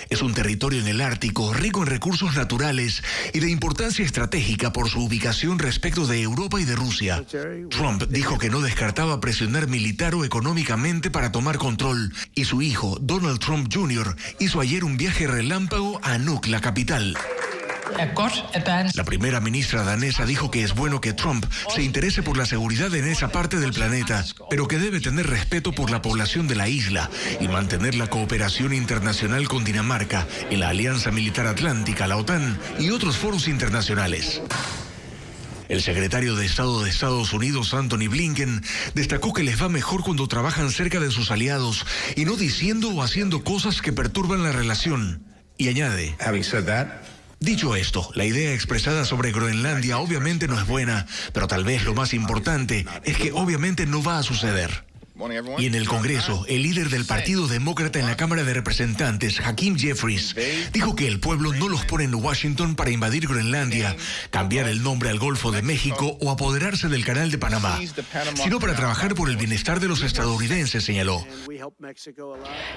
Es un territorio en el Ártico, rico en recursos naturales y de importancia estratégica por su ubicación respecto de Europa y de Rusia. Trump dijo que no descartaba presionar militar o económicamente para tomar control, y su hijo, Donald Trump Jr., hizo ayer un viaje relámpago a Nuuk, la capital. La primera ministra danesa dijo que es bueno que Trump se interese por la seguridad en esa parte del planeta, pero que debe tener respeto por la población de la isla y mantener la cooperación internacional con Dinamarca en la Alianza Militar Atlántica, la OTAN y otros foros internacionales. El secretario de Estado de Estados Unidos, Anthony Blinken, destacó que les va mejor cuando trabajan cerca de sus aliados y no diciendo o haciendo cosas que perturban la relación. Y añade: dicho esto, la idea expresada sobre Groenlandia obviamente no es buena, pero tal vez lo más importante es que obviamente no va a suceder. Y en el Congreso, el líder del Partido Demócrata en la Cámara de Representantes, Hakeem Jeffries, dijo que el pueblo no los pone en Washington para invadir Groenlandia, cambiar el nombre al Golfo de México o apoderarse del Canal de Panamá, sino para trabajar por el bienestar de los estadounidenses, señaló.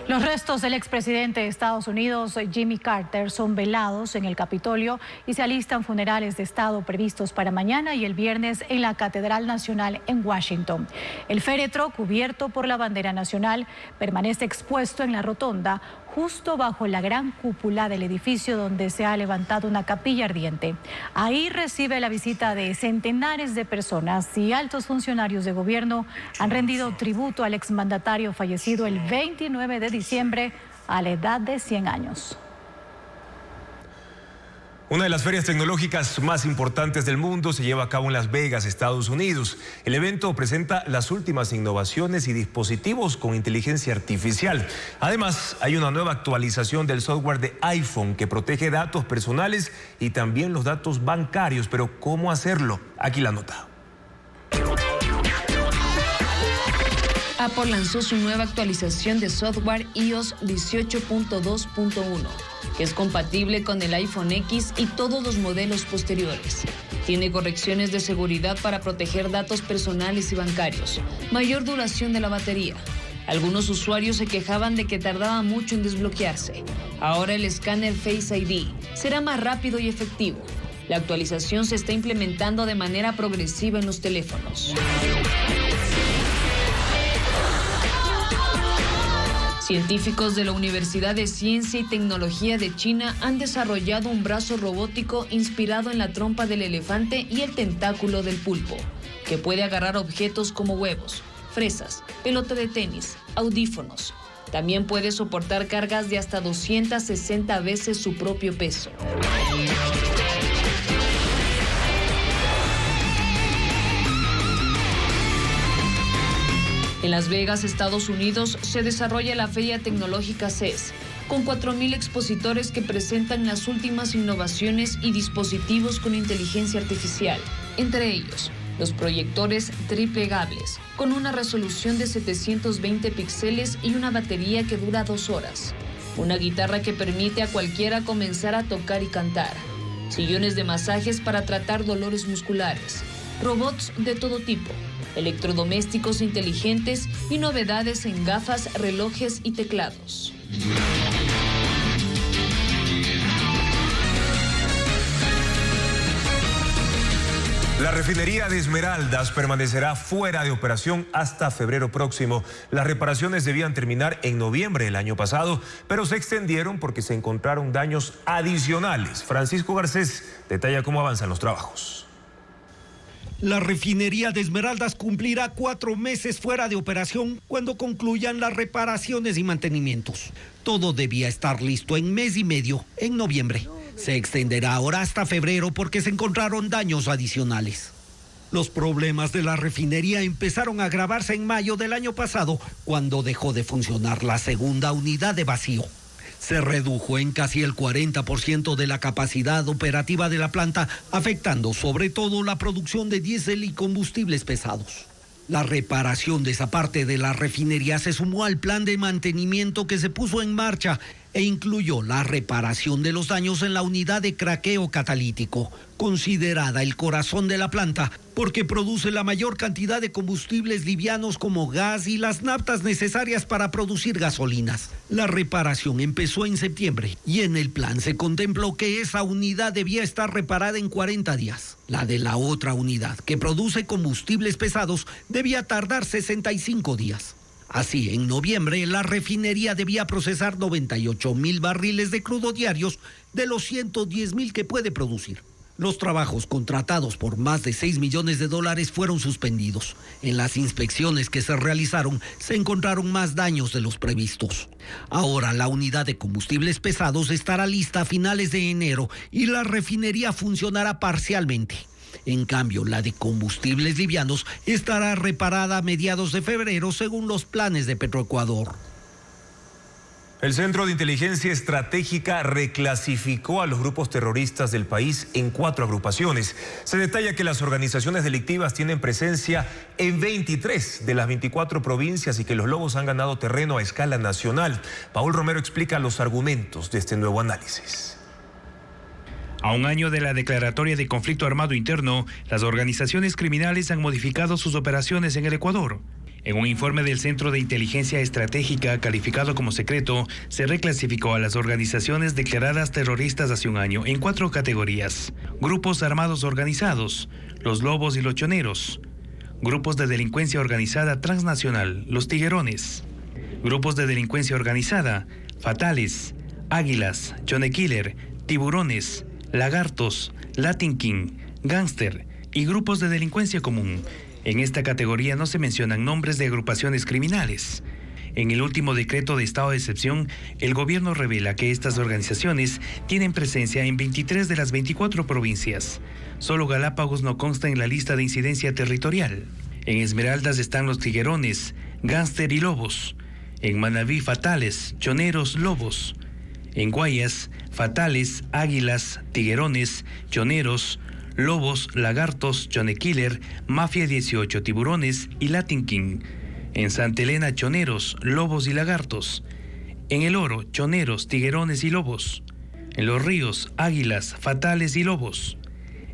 Los restos del expresidente de Estados Unidos, Jimmy Carter, son velados en el Capitolio y se alistan funerales de Estado previstos para mañana y el viernes en la Catedral Nacional en Washington. El féretro, cubierto por la bandera nacional, permanece expuesto en la rotonda, justo bajo la gran cúpula del edificio donde se ha levantado una capilla ardiente. Ahí recibe la visita de centenares de personas y altos funcionarios de gobierno han rendido tributo al exmandatario fallecido el 29 de diciembre a la edad de 100 años. Una de las ferias tecnológicas más importantes del mundo se lleva a cabo en Las Vegas, Estados Unidos. El evento presenta las últimas innovaciones y dispositivos con inteligencia artificial. Además, hay una nueva actualización del software de iPhone que protege datos personales y también los datos bancarios. Pero ¿cómo hacerlo? Aquí la nota. Apple lanzó su nueva actualización de software iOS 18.2.1, que es compatible con el iPhone X y todos los modelos posteriores. Tiene correcciones de seguridad para proteger datos personales y bancarios, mayor duración de la batería. Algunos usuarios se quejaban de que tardaba mucho en desbloquearse. Ahora el escáner Face ID será más rápido y efectivo. La actualización se está implementando de manera progresiva en los teléfonos. Científicos de la Universidad de Ciencia y Tecnología de China han desarrollado un brazo robótico inspirado en la trompa del elefante y el tentáculo del pulpo, que puede agarrar objetos como huevos, fresas, pelota de tenis, audífonos. También puede soportar cargas de hasta 260 veces su propio peso. En Las Vegas, Estados Unidos, se desarrolla la Feria Tecnológica CES, con 4.000 expositores que presentan las últimas innovaciones y dispositivos con inteligencia artificial, entre ellos los proyectores triplegables, con una resolución de 720 píxeles y una batería que dura 2 horas, una guitarra que permite a cualquiera comenzar a tocar y cantar, sillones de masajes para tratar dolores musculares, robots de todo tipo, electrodomésticos inteligentes y novedades en gafas, relojes y teclados. La refinería de Esmeraldas permanecerá fuera de operación hasta febrero próximo. Las reparaciones debían terminar en noviembre del año pasado, pero se extendieron porque se encontraron daños adicionales. Francisco Garcés detalla cómo avanzan los trabajos. La refinería de Esmeraldas cumplirá 4 meses fuera de operación cuando concluyan las reparaciones y mantenimientos. Todo debía estar listo en mes y medio, en noviembre. Se extenderá ahora hasta febrero porque se encontraron daños adicionales. Los problemas de la refinería empezaron a agravarse en mayo del año pasado, cuando dejó de funcionar la segunda unidad de vacío. Se redujo en casi el 40% de la capacidad operativa de la planta, afectando sobre todo la producción de diésel y combustibles pesados. La reparación de esa parte de la refinería se sumó al plan de mantenimiento que se puso en marcha e incluyó la reparación de los daños en la unidad de craqueo catalítico, considerada el corazón de la planta porque produce la mayor cantidad de combustibles livianos como gas y las naftas necesarias para producir gasolinas. La reparación empezó en septiembre y en el plan se contempló que esa unidad debía estar reparada en 40 días. La de la otra unidad, que produce combustibles pesados, debía tardar 65 días. Así, en noviembre, la refinería debía procesar 98,000 barriles de crudo diarios de los 110,000 que puede producir. Los trabajos contratados por más de $6 millones fueron suspendidos. En las inspecciones que se realizaron, se encontraron más daños de los previstos. Ahora la unidad de combustibles pesados estará lista a finales de enero y la refinería funcionará parcialmente. En cambio, la de combustibles livianos estará reparada a mediados de febrero según los planes de Petroecuador. El Centro de Inteligencia Estratégica reclasificó a los grupos terroristas del país en 4 agrupaciones. Se detalla que las organizaciones delictivas tienen presencia en 23 de las 24 provincias y que los lobos han ganado terreno a escala nacional. Paul Romero explica los argumentos de este nuevo análisis. A un año de la declaratoria de conflicto armado interno, las organizaciones criminales han modificado sus operaciones en el Ecuador. En un informe del Centro de Inteligencia Estratégica calificado como secreto, se reclasificó a las organizaciones declaradas terroristas hace un año en 4 categorías: grupos armados organizados, los lobos y los choneros; grupos de delincuencia organizada transnacional, los tiguerones; grupos de delincuencia organizada, fatales, águilas, Johnny Killer, tiburones, lagartos, Latin King, gángster y grupos de delincuencia común. En esta categoría no se mencionan nombres de agrupaciones criminales. En el último decreto de estado de excepción, el gobierno revela que estas organizaciones tienen presencia en 23 de las 24 provincias. Solo Galápagos no consta en la lista de incidencia territorial. En Esmeraldas están los tiguerones, gángster y lobos. En Manabí, fatales, choneros, lobos. En Guayas, fatales, águilas, tiguerones, choneros, lobos, lagartos, Johnny Killer, Mafia 18, tiburones y Latin King. En Santa Elena, choneros, lobos y lagartos. En El Oro, choneros, tiguerones y lobos. En Los Ríos, águilas, fatales y lobos.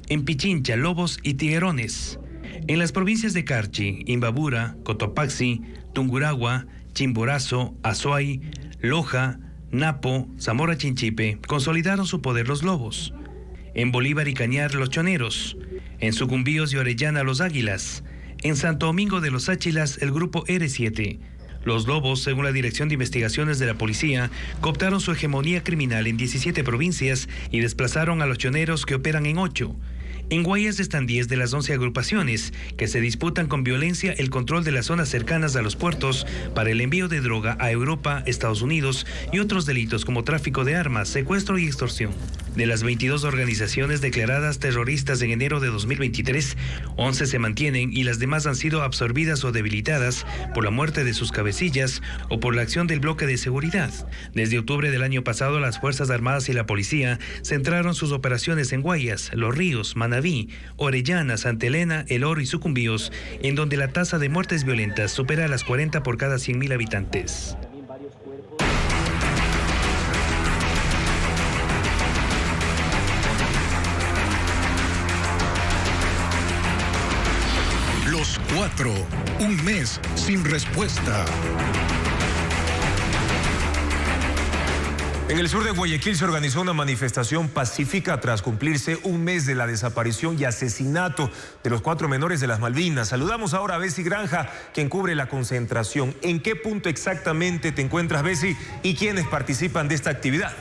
En Pichincha, lobos y tiguerones. En las provincias de Carchi, Imbabura, Cotopaxi, Tungurahua, Chimborazo, Azuay, Loja, Napo, Zamora Chinchipe, consolidaron su poder los lobos. En Bolívar y Cañar, los choneros. En Sucumbíos y Orellana, los águilas. En Santo Domingo de los Áchilas, el grupo R7. Los lobos, según la Dirección de Investigaciones de la Policía, cooptaron su hegemonía criminal en 17 provincias y desplazaron a los choneros que operan en 8. En Guayas están 10 de las 11 agrupaciones que se disputan con violencia el control de las zonas cercanas a los puertos para el envío de droga a Europa, Estados Unidos y otros delitos como tráfico de armas, secuestro y extorsión. De las 22 organizaciones declaradas terroristas en enero de 2023, 11 se mantienen y las demás han sido absorbidas o debilitadas por la muerte de sus cabecillas o por la acción del bloque de seguridad. Desde octubre del año pasado, las Fuerzas Armadas y la Policía centraron sus operaciones en Guayas, Los Ríos, Manabí, Orellana, Santa Elena, El Oro y Sucumbíos, en donde la tasa de muertes violentas supera las 40 por cada 100.000 habitantes. Los 4, un mes sin respuesta. En el sur de Guayaquil se organizó una manifestación pacífica tras cumplirse un mes de la desaparición y asesinato de los 4 menores de las Malvinas. Saludamos ahora a Bessie Granja, quien cubre la concentración. ¿En qué punto exactamente te encuentras, Bessie, y quiénes participan de esta actividad?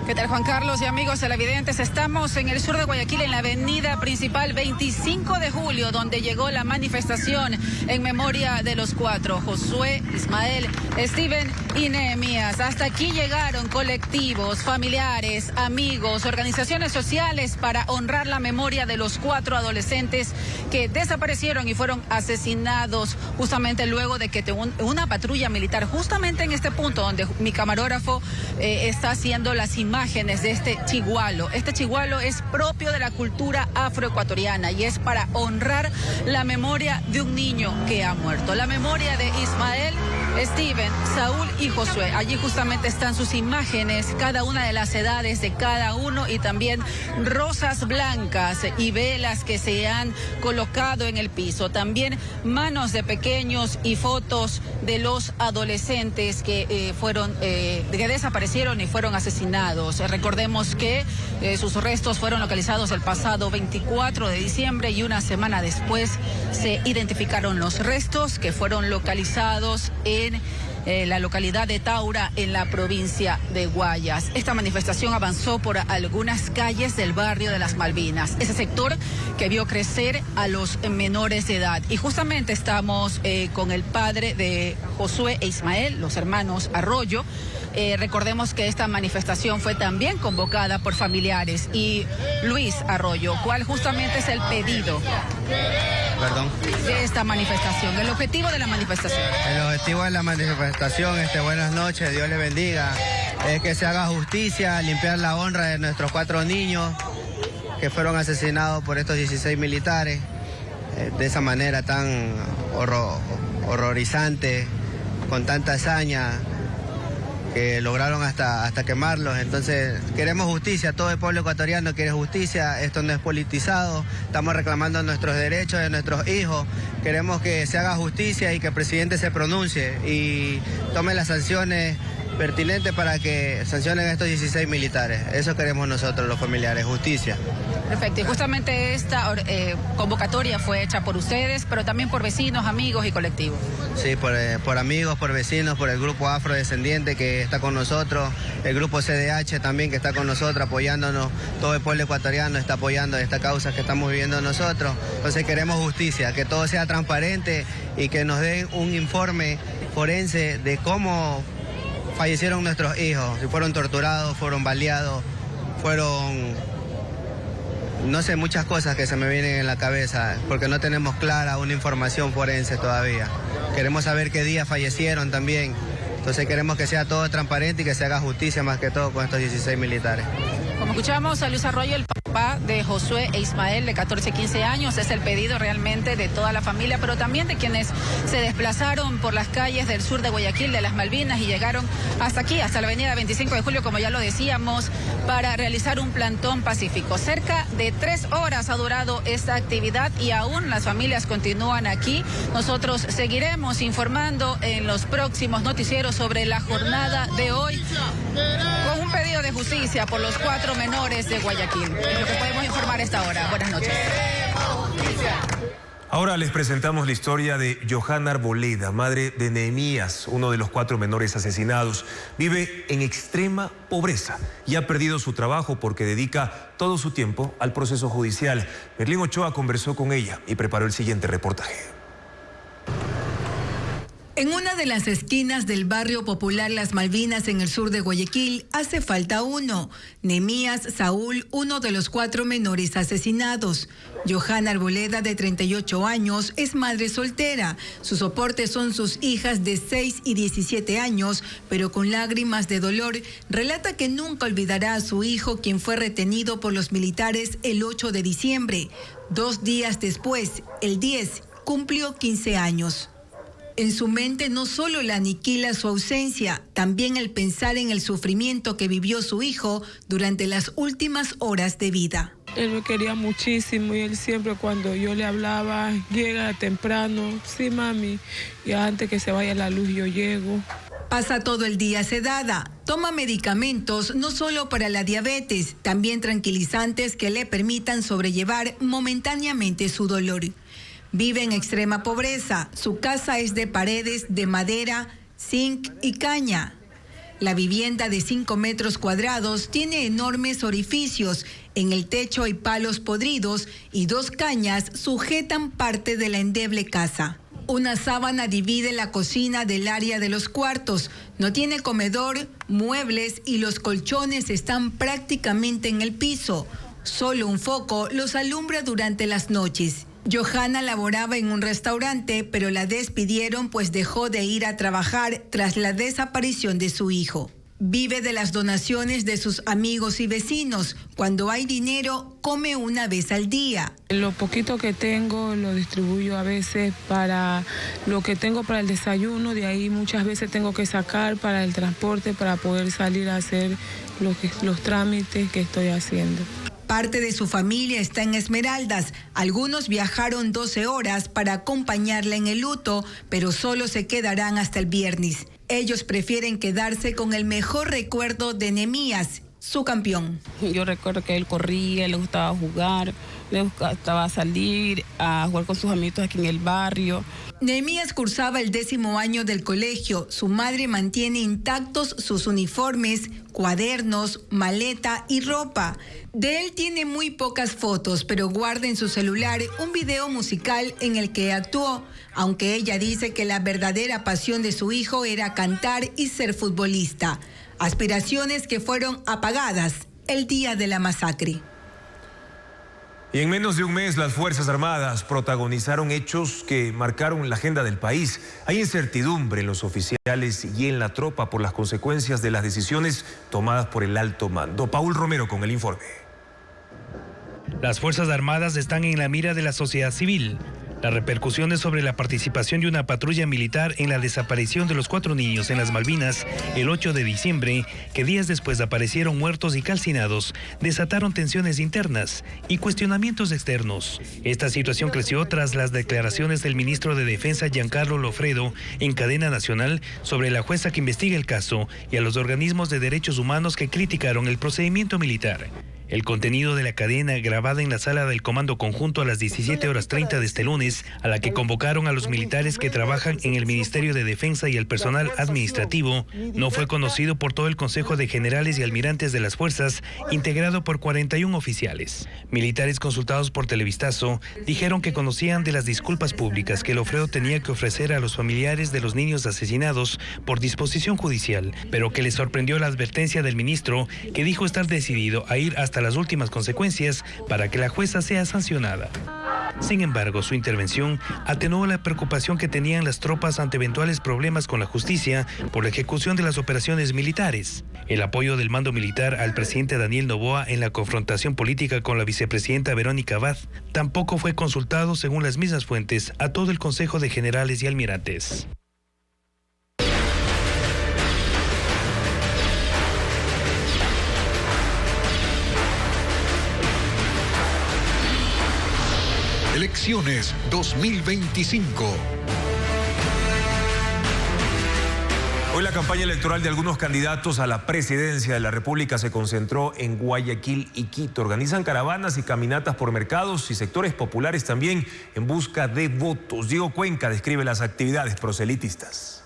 ¿Qué tal, Juan Carlos y amigos televidentes? Estamos en el sur de Guayaquil, en la avenida principal 25 de julio, donde llegó la manifestación en memoria de los 4, Josué, Ismael, Steven y Nehemías. Hasta aquí llegaron colectivos, familiares, amigos, organizaciones sociales para honrar la memoria de los 4 adolescentes que desaparecieron y fueron asesinados justamente luego de que una patrulla militar, justamente en este punto donde mi camarógrafo está haciendo las imágenes de este chigualo. Este chigualo es propio de la cultura afroecuatoriana y es para honrar la memoria de un niño que ha muerto. La memoria de Ismael, Steven, Saúl y Josué. Allí justamente están sus imágenes, cada una de las edades de cada uno, y también rosas blancas y velas que se han colocado en el piso. También manos de pequeños y fotos de los adolescentes que que desaparecieron y fueron asesinados. Recordemos que sus restos fueron localizados el pasado 24 de diciembre y una semana después se identificaron los restos que fueron localizados en la localidad de Taura, en la provincia de Guayas. Esta manifestación avanzó por algunas calles del barrio de las Malvinas, ese sector que vio crecer a los menores de edad. Y justamente estamos con el padre de Josué e Ismael, los hermanos Arroyo. Recordemos que esta manifestación fue también convocada por familiares y Luis Arroyo, cuál justamente es el pedido. Perdón. De esta manifestación, el objetivo de la manifestación. El objetivo de la manifestación, buenas noches, Dios les bendiga, es que se haga justicia, limpiar la honra de nuestros 4 niños que fueron asesinados por estos 16 militares, de esa manera tan horrorizante, con tanta hazaña, que lograron hasta quemarlos. Entonces queremos justicia, todo el pueblo ecuatoriano quiere justicia, esto no es politizado, estamos reclamando nuestros derechos de nuestros hijos, queremos que se haga justicia y que el presidente se pronuncie y tome las sanciones pertinentes para que sancionen a estos 16 militares. Eso queremos nosotros los familiares, justicia. Perfecto, y justamente esta convocatoria fue hecha por ustedes, pero también por vecinos, amigos y colectivos. Sí, por amigos, por vecinos, por el grupo afrodescendiente que está con nosotros, el grupo CDH también que está con nosotros apoyándonos, todo el pueblo ecuatoriano está apoyando esta causa que estamos viviendo nosotros. Entonces queremos justicia, que todo sea transparente y que nos den un informe forense de cómo fallecieron nuestros hijos, si fueron torturados, fueron baleados, no sé, muchas cosas que se me vienen en la cabeza, porque no tenemos clara una información forense todavía. Queremos saber qué día fallecieron también. Entonces queremos que sea todo transparente y que se haga justicia más que todo con estos 16 militares. Como escuchamos a Luis Arroyo, el papá de Josué e Ismael, de 14 y 15 años, es el pedido realmente de toda la familia, pero también de quienes se desplazaron por las calles del sur de Guayaquil, de las Malvinas, y llegaron hasta aquí, hasta la avenida 25 de Julio, como ya lo decíamos, para realizar un plantón pacífico. Cerca de 3 horas ha durado esta actividad y aún las familias continúan aquí. Nosotros seguiremos informando en los próximos noticieros sobre la jornada de hoy, con un pedido de justicia por los 4 menores de Guayaquil. Es lo que podemos informar a esta hora. Buenas noches. Ahora les presentamos la historia de Johanna Arboleda, madre de Nehemías, uno de los 4 menores asesinados. Vive en extrema pobreza y ha perdido su trabajo porque dedica todo su tiempo al proceso judicial. Merlín Ochoa conversó con ella y preparó el siguiente reportaje. En una de las esquinas del barrio popular Las Malvinas, en el sur de Guayaquil, hace falta uno. Nehemías Saúl, uno de los 4 menores asesinados. Johanna Arboleda, de 38 años, es madre soltera. Su soporte son sus hijas de 6 y 17 años, pero con lágrimas de dolor, relata que nunca olvidará a su hijo, quien fue retenido por los militares el 8 de diciembre. 2 días después, el 10, cumplió 15 años. En su mente no solo la aniquila su ausencia, también el pensar en el sufrimiento que vivió su hijo durante las últimas horas de vida. Él me quería muchísimo y él siempre, cuando yo le hablaba, llega temprano, sí mami, y antes que se vaya la luz yo llego. Pasa todo el día sedada, toma medicamentos no solo para la diabetes, también tranquilizantes que le permitan sobrellevar momentáneamente su dolor. Vive en extrema pobreza. Su casa es de paredes de madera, zinc y caña. La vivienda, de 5 metros cuadrados, tiene enormes orificios. En el techo hay palos podridos y 2 cañas sujetan parte de la endeble casa. Una sábana divide la cocina del área de los cuartos. No tiene comedor, muebles y los colchones están prácticamente en el piso. Solo un foco los alumbra durante las noches. Johanna laboraba en un restaurante, pero la despidieron pues dejó de ir a trabajar tras la desaparición de su hijo. Vive de las donaciones de sus amigos y vecinos. Cuando hay dinero, come una vez al día. Lo poquito que tengo lo distribuyo a veces para lo que tengo para el desayuno. De ahí muchas veces tengo que sacar para el transporte para poder salir a hacer los trámites que estoy haciendo. Parte de su familia está en Esmeraldas. Algunos viajaron 12 horas para acompañarla en el luto, pero solo se quedarán hasta el viernes. Ellos prefieren quedarse con el mejor recuerdo de Nehemías, su campeón. Yo recuerdo que él corría, le gustaba jugar, le gustaba salir a jugar con sus amiguitos aquí en el barrio. Nehemías cursaba el 10º año del colegio. Su madre mantiene intactos sus uniformes, cuadernos, maleta y ropa. De él tiene muy pocas fotos, pero guarda en su celular un video musical en el que actuó, aunque ella dice que la verdadera pasión de su hijo era cantar y ser futbolista. Aspiraciones que fueron apagadas el día de la masacre. Y en menos de un mes las Fuerzas Armadas protagonizaron hechos que marcaron la agenda del país. Hay incertidumbre en los oficiales y en la tropa por las consecuencias de las decisiones tomadas por el alto mando. Paul Romero con el informe. Las Fuerzas Armadas están en la mira de la sociedad civil. Las repercusiones sobre la participación de una patrulla militar en la desaparición de los 4 niños en las Malvinas el 8 de diciembre, que días después aparecieron muertos y calcinados, desataron tensiones internas y cuestionamientos externos. Esta situación creció tras las declaraciones del ministro de Defensa Giancarlo Lofredo en cadena nacional sobre la jueza que investiga el caso y a los organismos de derechos humanos que criticaron el procedimiento militar. El contenido de la cadena grabada en la sala del Comando Conjunto a las 17:30 de este lunes, a la que convocaron a los militares que trabajan en el Ministerio de Defensa y el personal administrativo, no fue conocido por todo el Consejo de Generales y Almirantes de las Fuerzas, integrado por 41 oficiales. Militares consultados por Televistazo dijeron que conocían de las disculpas públicas que Lofredo tenía que ofrecer a los familiares de los niños asesinados por disposición judicial, pero que les sorprendió la advertencia del ministro, que dijo estar decidido a ir hasta las últimas consecuencias para que la jueza sea sancionada. Sin embargo, su intervención atenuó la preocupación que tenían las tropas ante eventuales problemas con la justicia por la ejecución de las operaciones militares. El apoyo del mando militar al presidente Daniel Noboa en la confrontación política con la vicepresidenta Verónica Abad tampoco fue consultado, según las mismas fuentes, a todo el Consejo de Generales y Almirantes. Elecciones 2025. Hoy la campaña electoral de algunos candidatos a la presidencia de la República se concentró en Guayaquil y Quito. Organizan caravanas y caminatas por mercados y sectores populares también en busca de votos. Diego Cuenca describe las actividades proselitistas.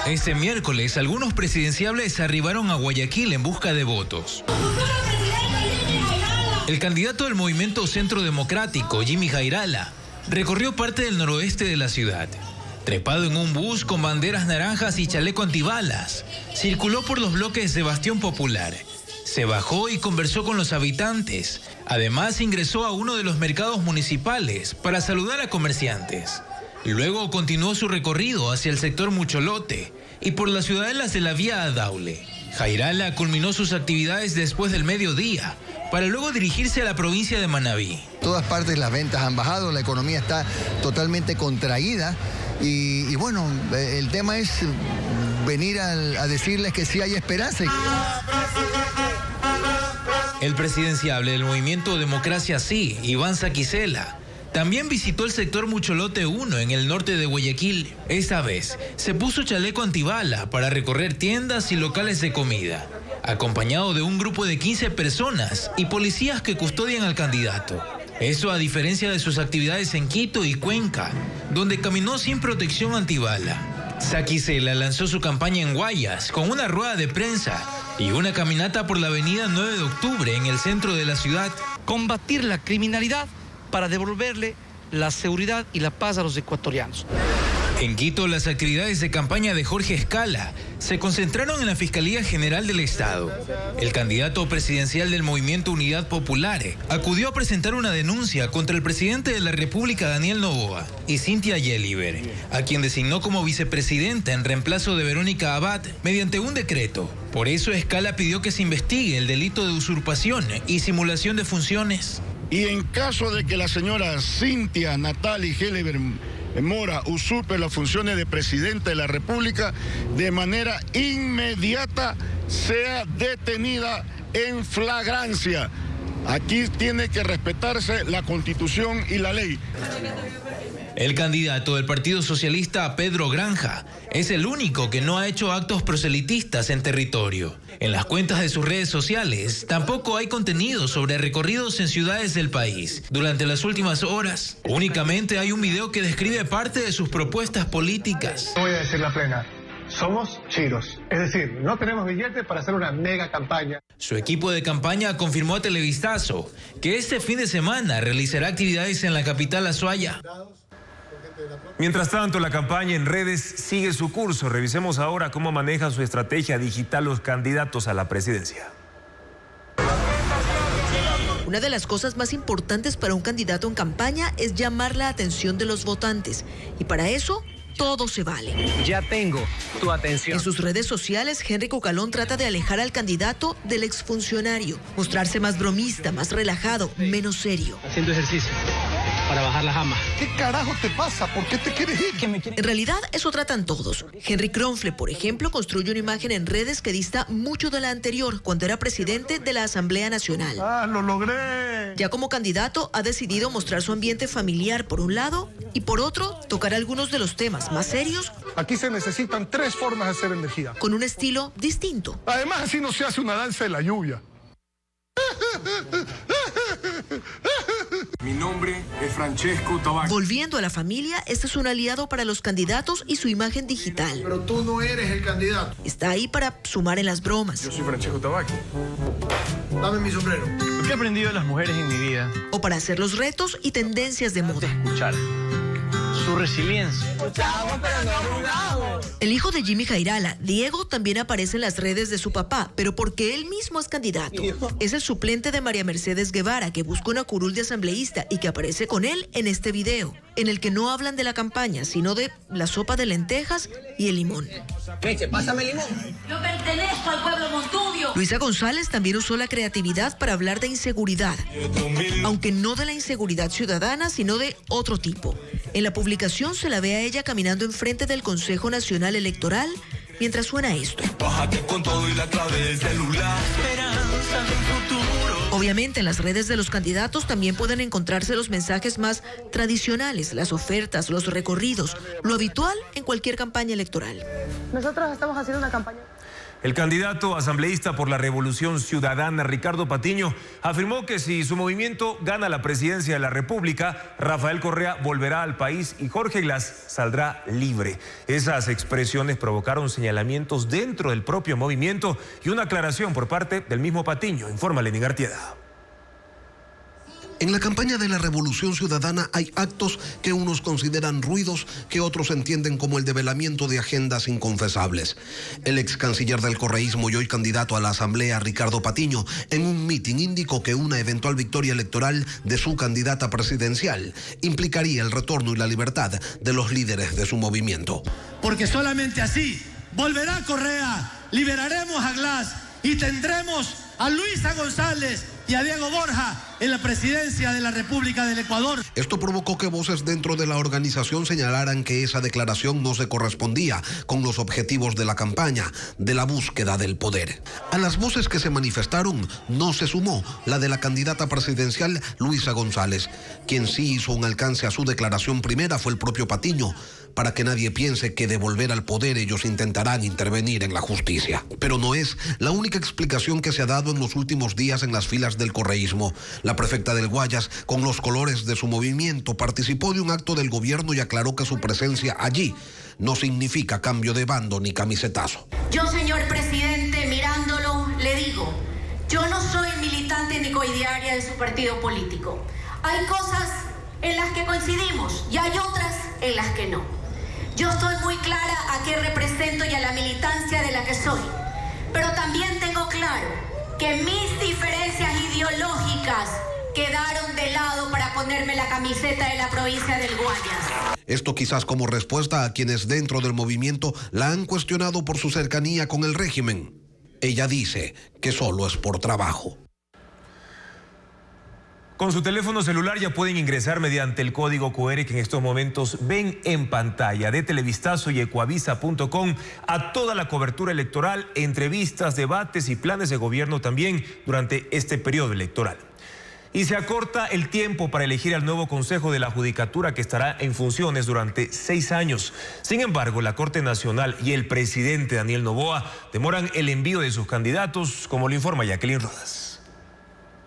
Este miércoles, algunos presidenciables arribaron a Guayaquil en busca de votos. El candidato del Movimiento Centro Democrático, Jimmy Jairala, recorrió parte del noroeste de la ciudad. Trepado en un bus con banderas naranjas y chaleco antibalas, circuló por los bloques de Bastión Popular. Se bajó y conversó con los habitantes. Además, ingresó a uno de los mercados municipales para saludar a comerciantes. Luego continuó su recorrido hacia el sector Mucholote y por las ciudadelas de la vía a Daule. Jairala culminó sus actividades después del mediodía, para luego dirigirse a la provincia de Manabí. Todas partes las ventas han bajado, la economía está totalmente contraída y bueno, el tema es venir a decirles que sí hay esperanza. El presidenciable del Movimiento Democracia Sí, Iván Saquicela, también visitó el sector Mucholote 1 en el norte de Guayaquil. Esta vez se puso chaleco antibala para recorrer tiendas y locales de comida, acompañado de un grupo de 15 personas y policías que custodian al candidato. Eso a diferencia de sus actividades en Quito y Cuenca, donde caminó sin protección antibala. Saquicela lanzó su campaña en Guayas con una rueda de prensa y una caminata por la avenida 9 de octubre en el centro de la ciudad. Combatir la criminalidad para devolverle la seguridad y la paz a los ecuatorianos. En Quito, las actividades de campaña de Jorge Escala se concentraron en la Fiscalía General del Estado. El candidato presidencial del Movimiento Unidad Popular acudió a presentar una denuncia contra el presidente de la República, Daniel Noboa, y Cynthia Yeliber, a quien designó como vicepresidenta en reemplazo de Verónica Abad mediante un decreto. Por eso, Escala pidió que se investigue el delito de usurpación y simulación de funciones. Y en caso de que la señora Cynthia Natalie Yeliber Mora usurpe las funciones de presidente de la República, de manera inmediata sea detenida en flagrancia. Aquí tiene que respetarse la Constitución y la ley. El candidato del Partido Socialista, Pedro Granja, es el único que no ha hecho actos proselitistas en territorio. En las cuentas de sus redes sociales tampoco hay contenido sobre recorridos en ciudades del país. Durante las últimas horas, únicamente hay un video que describe parte de sus propuestas políticas. Voy a decir la plena. Somos chiros, es decir, no tenemos billetes para hacer una mega campaña. Su equipo de campaña confirmó a Televistazo que este fin de semana realizará actividades en la capital Azuaya. Mientras tanto, la campaña en redes sigue su curso. Revisemos ahora cómo manejan su estrategia digital los candidatos a la presidencia. Una de las cosas más importantes para un candidato en campaña es llamar la atención de los votantes. Y para eso, todo se vale. Ya tengo tu atención. En sus redes sociales, Henry Cucalón trata de alejar al candidato del exfuncionario, mostrarse más bromista, más relajado, menos serio. Haciendo ejercicio para bajar la jama. ¿Qué carajo te pasa? ¿Por qué te quieres ir? En realidad, eso tratan todos. Henry Kronfle, por ejemplo, construye una imagen en redes que dista mucho de la anterior, cuando era presidente de la Asamblea Nacional. ¡Ah, lo logré! Ya como candidato, ha decidido mostrar su ambiente familiar por un lado y por otro, tocar algunos de los temas más serios. Aquí se necesitan 3 formas de hacer energía. Con un estilo distinto. Además, así no se hace una danza de la lluvia. Mi nombre es Francesco Tabacchi. Volviendo a la familia, este es un aliado para los candidatos y su imagen digital. Pero tú no eres el candidato. Está ahí para sumar en las bromas. Yo soy Francesco Tabacchi. Dame mi sombrero. Lo que he aprendido de las mujeres en mi vida. O para hacer los retos y tendencias de moda. Escuchar. Su resiliencia. El hijo de Jimmy Jairala, Diego, también aparece en las redes de su papá, pero porque él mismo es candidato. Es el suplente de María Mercedes Guevara, que busca una curul de asambleísta y que aparece con él en este video, en el que no hablan de la campaña, sino de la sopa de lentejas y el limón. Meche, pásame el limón. Yo pertenezco al pueblo Montubio. Luisa González también usó la creatividad para hablar de inseguridad, aunque no de la inseguridad ciudadana, sino de otro tipo. En la publicación se la ve a ella caminando enfrente del Consejo Nacional Electoral mientras suena esto. Bájate con todo y la clave del celular. Esperanza de un futuro. Obviamente en las redes de los candidatos también pueden encontrarse los mensajes más tradicionales, las ofertas, los recorridos, lo habitual en cualquier campaña electoral. Nosotros estamos haciendo una campaña. El candidato asambleísta por la Revolución Ciudadana, Ricardo Patiño, afirmó que si su movimiento gana la presidencia de la República, Rafael Correa volverá al país y Jorge Glass saldrá libre. Esas expresiones provocaron señalamientos dentro del propio movimiento y una aclaración por parte del mismo Patiño, informa Lenín Artieda. En la campaña de la Revolución Ciudadana hay actos que unos consideran ruidos, que otros entienden como el develamiento de agendas inconfesables. El ex canciller del correísmo y hoy candidato a la Asamblea, Ricardo Patiño, en un mitin indicó que una eventual victoria electoral de su candidata presidencial implicaría el retorno y la libertad de los líderes de su movimiento. Porque solamente así volverá Correa, liberaremos a Glass y tendremos a Luisa González y a Diego Borja en la presidencia de la República del Ecuador. Esto provocó que voces dentro de la organización señalaran que esa declaración no se correspondía con los objetivos de la campaña, de la búsqueda del poder. A las voces que se manifestaron no se sumó la de la candidata presidencial Luisa González. Quien sí hizo un alcance a su declaración primera fue el propio Patiño, para que nadie piense que de volver al poder ellos intentarán intervenir en la justicia. Pero no es la única explicación que se ha dado en los últimos días en las filas del correísmo. La prefecta del Guayas, con los colores de su movimiento, participó de un acto del gobierno y aclaró que su presencia allí no significa cambio de bando ni camisetazo. Yo, señor presidente, mirándolo, le digo, yo no soy militante ni coidiaria de su partido político. Hay cosas en las que coincidimos y hay otras en las que no. Yo estoy muy clara a qué represento y a la militancia de la que soy, pero también tengo claro que mis diferencias ideológicas quedaron de lado para ponerme la camiseta de la provincia del Guayas. Esto quizás como respuesta a quienes dentro del movimiento la han cuestionado por su cercanía con el régimen. Ella dice que solo es por trabajo. Con su teléfono celular ya pueden ingresar mediante el código QR que en estos momentos ven en pantalla de Televistazo y Ecuavisa.com a toda la cobertura electoral, entrevistas, debates y planes de gobierno también durante este periodo electoral. Y se acorta el tiempo para elegir al nuevo Consejo de la Judicatura que estará en funciones durante 6 años. Sin embargo, la Corte Nacional y el presidente Daniel Noboa demoran el envío de sus candidatos, como lo informa Jacqueline Rodas.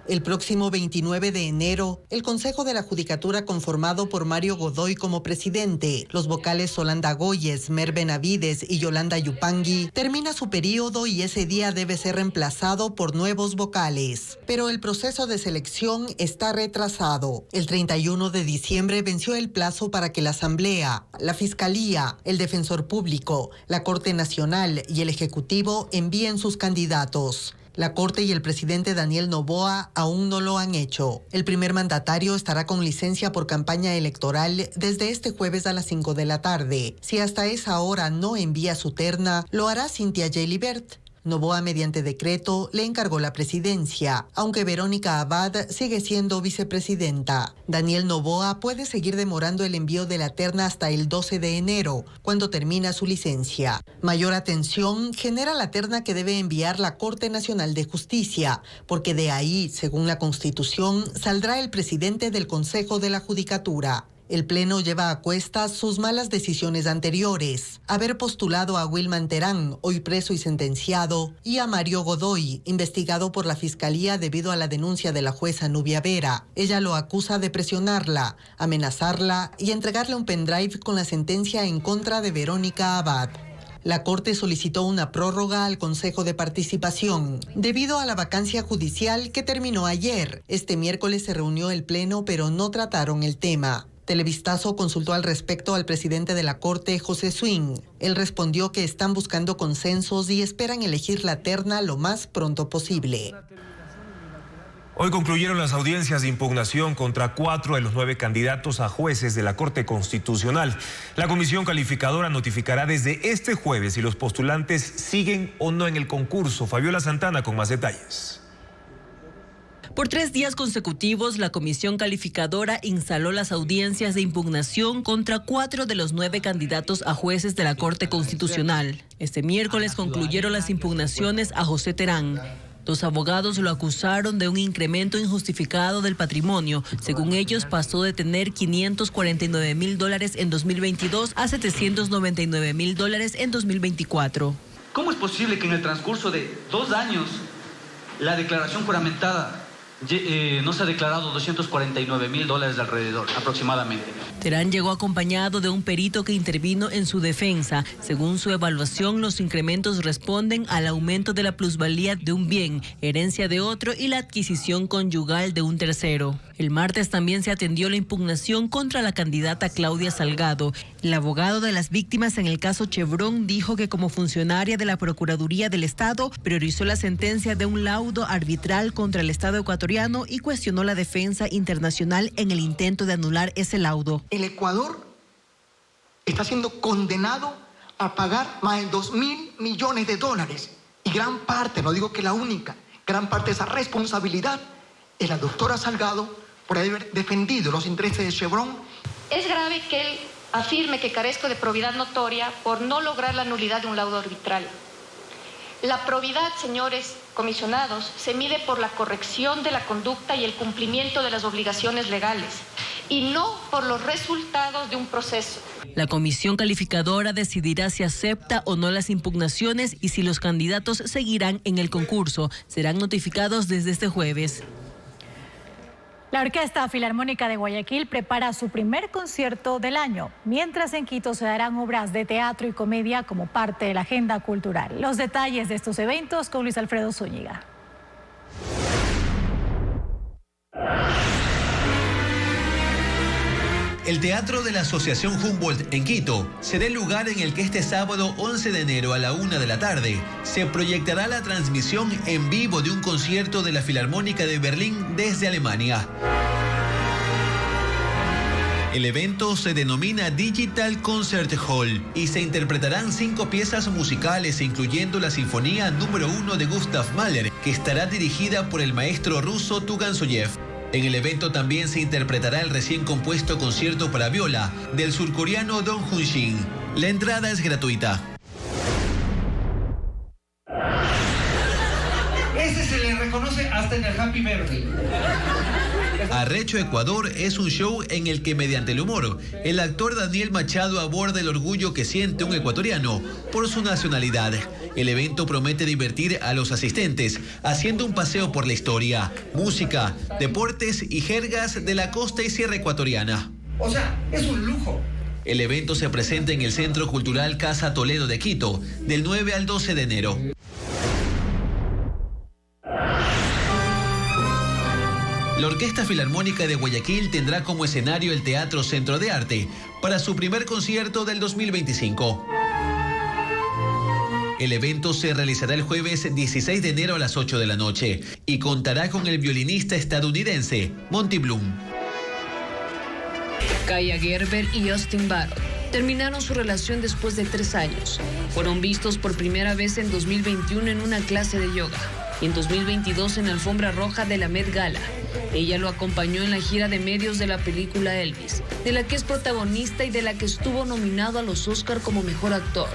El próximo 29 de enero, el Consejo de la Judicatura, conformado por Mario Godoy como presidente, los vocales Solanda Goyes, Mer Benavides y Yolanda Yupangui, termina su periodo y ese día debe ser reemplazado por nuevos vocales. Pero el proceso de selección está retrasado. El 31 de diciembre venció el plazo para que la Asamblea, la Fiscalía, el Defensor Público, la Corte Nacional y el Ejecutivo envíen sus candidatos. La Corte y el presidente Daniel Noboa aún no lo han hecho. El primer mandatario estará con licencia por campaña electoral desde este jueves a las 5 de la tarde. Si hasta esa hora no envía su terna, lo hará Cynthia Gelibert. Noboa, mediante decreto, le encargó la presidencia, aunque Verónica Abad sigue siendo vicepresidenta. Daniel Noboa puede seguir demorando el envío de la terna hasta el 12 de enero, cuando termina su licencia. Mayor atención genera la terna que debe enviar la Corte Nacional de Justicia, porque de ahí, según la Constitución, saldrá el presidente del Consejo de la Judicatura. El Pleno lleva a cuestas sus malas decisiones anteriores, haber postulado a Wilman Terán, hoy preso y sentenciado, y a Mario Godoy, investigado por la Fiscalía debido a la denuncia de la jueza Nubia Vera. Ella lo acusa de presionarla, amenazarla y entregarle un pendrive con la sentencia en contra de Verónica Abad. La Corte solicitó una prórroga al Consejo de Participación debido a la vacancia judicial que terminó ayer. Este miércoles se reunió el Pleno, pero no trataron el tema. Televistazo consultó al respecto al presidente de la Corte, José Swing. Él respondió que están buscando consensos y esperan elegir la terna lo más pronto posible. Hoy concluyeron las audiencias de impugnación contra 4 de los 9 candidatos a jueces de la Corte Constitucional. La comisión calificadora notificará desde este jueves si los postulantes siguen o no en el concurso. Fabiola Santana con más detalles. Por 3 días consecutivos, la comisión calificadora instaló las audiencias de impugnación contra 4 de los 9 candidatos a jueces de la Corte Constitucional. Este miércoles concluyeron las impugnaciones a José Terán. 2 abogados lo acusaron de un incremento injustificado del patrimonio. Según ellos, pasó de tener $549,000 en 2022 a $799,000 en 2024. ¿Cómo es posible que en el transcurso de 2 años la declaración juramentada no se ha declarado $249,000 de alrededor, aproximadamente? Terán llegó acompañado de un perito que intervino en su defensa. Según su evaluación, los incrementos responden al aumento de la plusvalía de un bien, herencia de otro y la adquisición conyugal de un tercero. El martes también se atendió la impugnación contra la candidata Claudia Salgado. El abogado de las víctimas en el caso Chevron dijo que como funcionaria de la Procuraduría del Estado priorizó la sentencia de un laudo arbitral contra el Estado ecuatoriano y cuestionó la defensa internacional en el intento de anular ese laudo. El Ecuador está siendo condenado a pagar más de $2.000 millones y gran parte, no digo que la única, gran parte de esa responsabilidad es la doctora Salgado por haber defendido los intereses de Chevron. Es grave que él afirme que carezco de probidad notoria por no lograr la nulidad de un laudo arbitral. La probidad, señores comisionados, se mide por la corrección de la conducta y el cumplimiento de las obligaciones legales, y no por los resultados de un proceso. La comisión calificadora decidirá si acepta o no las impugnaciones y si los candidatos seguirán en el concurso. Serán notificados desde este jueves. La Orquesta Filarmónica de Guayaquil prepara su primer concierto del año, mientras en Quito se darán obras de teatro y comedia como parte de la agenda cultural. Los detalles de estos eventos con Luis Alfredo Zúñiga. El Teatro de la Asociación Humboldt en Quito será el lugar en el que este sábado 11 de enero a la 1 de la tarde se proyectará la transmisión en vivo de un concierto de la Filarmónica de Berlín desde Alemania. El evento se denomina Digital Concert Hall y se interpretarán 5 piezas musicales, incluyendo la Sinfonía número 1 de Gustav Mahler, que estará dirigida por el maestro ruso Tugan Soyev. En el evento también se interpretará el recién compuesto concierto para viola del surcoreano Dong Hun-shin. La entrada es gratuita. Ese se le reconoce hasta en el Happy Birthday. Arrecho Ecuador es un show en el que, mediante el humor, el actor Daniel Machado aborda el orgullo que siente un ecuatoriano por su nacionalidad. El evento promete divertir a los asistentes, haciendo un paseo por la historia, música, deportes y jergas de la costa y sierra ecuatoriana. O sea, es un lujo. El evento se presenta en el Centro Cultural Casa Toledo de Quito, del 9 al 12 de enero. La Orquesta Filarmónica de Guayaquil tendrá como escenario el Teatro Centro de Arte para su primer concierto del 2025. El evento se realizará el jueves 16 de enero a las 8 de la noche y contará con el violinista estadounidense Monty Bloom. Kaia Gerber y Austin Barrett terminaron su relación después de 3 años. Fueron vistos por primera vez en 2021 en una clase de yoga y en 2022 en la alfombra roja de la Met Gala. Ella lo acompañó en la gira de medios de la película Elvis, de la que es protagonista y de la que estuvo nominado a los Oscar como mejor actor.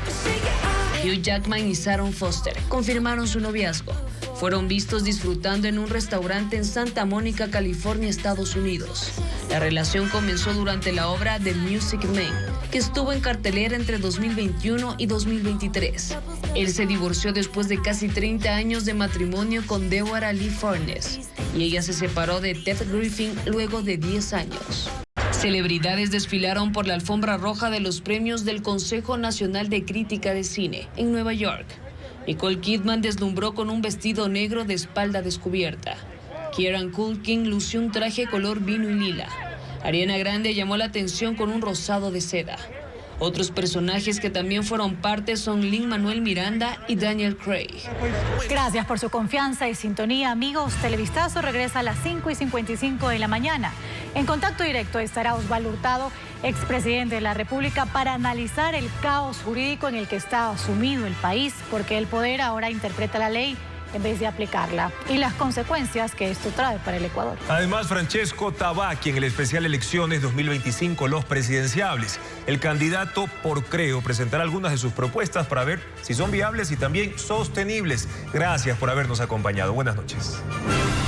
Hugh Jackman y Sharon Foster confirmaron su noviazgo. Fueron vistos disfrutando en un restaurante en Santa Mónica, California, Estados Unidos. La relación comenzó durante la obra The Music Man, que estuvo en cartelera entre 2021 y 2023. Él se divorció después de casi 30 años de matrimonio con Deborah Lee Furness y ella se separó de Ted Griffin luego de 10 años. Celebridades desfilaron por la alfombra roja de los premios del Consejo Nacional de Crítica de Cine en Nueva York. Nicole Kidman deslumbró con un vestido negro de espalda descubierta. Kieran Culkin lució un traje color vino y lila. Ariana Grande llamó la atención con un rosado de seda. Otros personajes que también fueron parte son Lin-Manuel Miranda y Daniel Craig. Gracias por su confianza y sintonía, amigos. Televistazo regresa a las 5:55 de la mañana. En contacto directo estará Osvaldo Hurtado, expresidente de la República, para analizar el caos jurídico en el que está sumido el país, porque el poder ahora interpreta la ley en vez de aplicarla y las consecuencias que esto trae para el Ecuador. Además, Francesco Tabacchi en el especial Elecciones 2025, los presidenciables. El candidato por Creo presentará algunas de sus propuestas para ver si son viables y también sostenibles. Gracias por habernos acompañado. Buenas noches.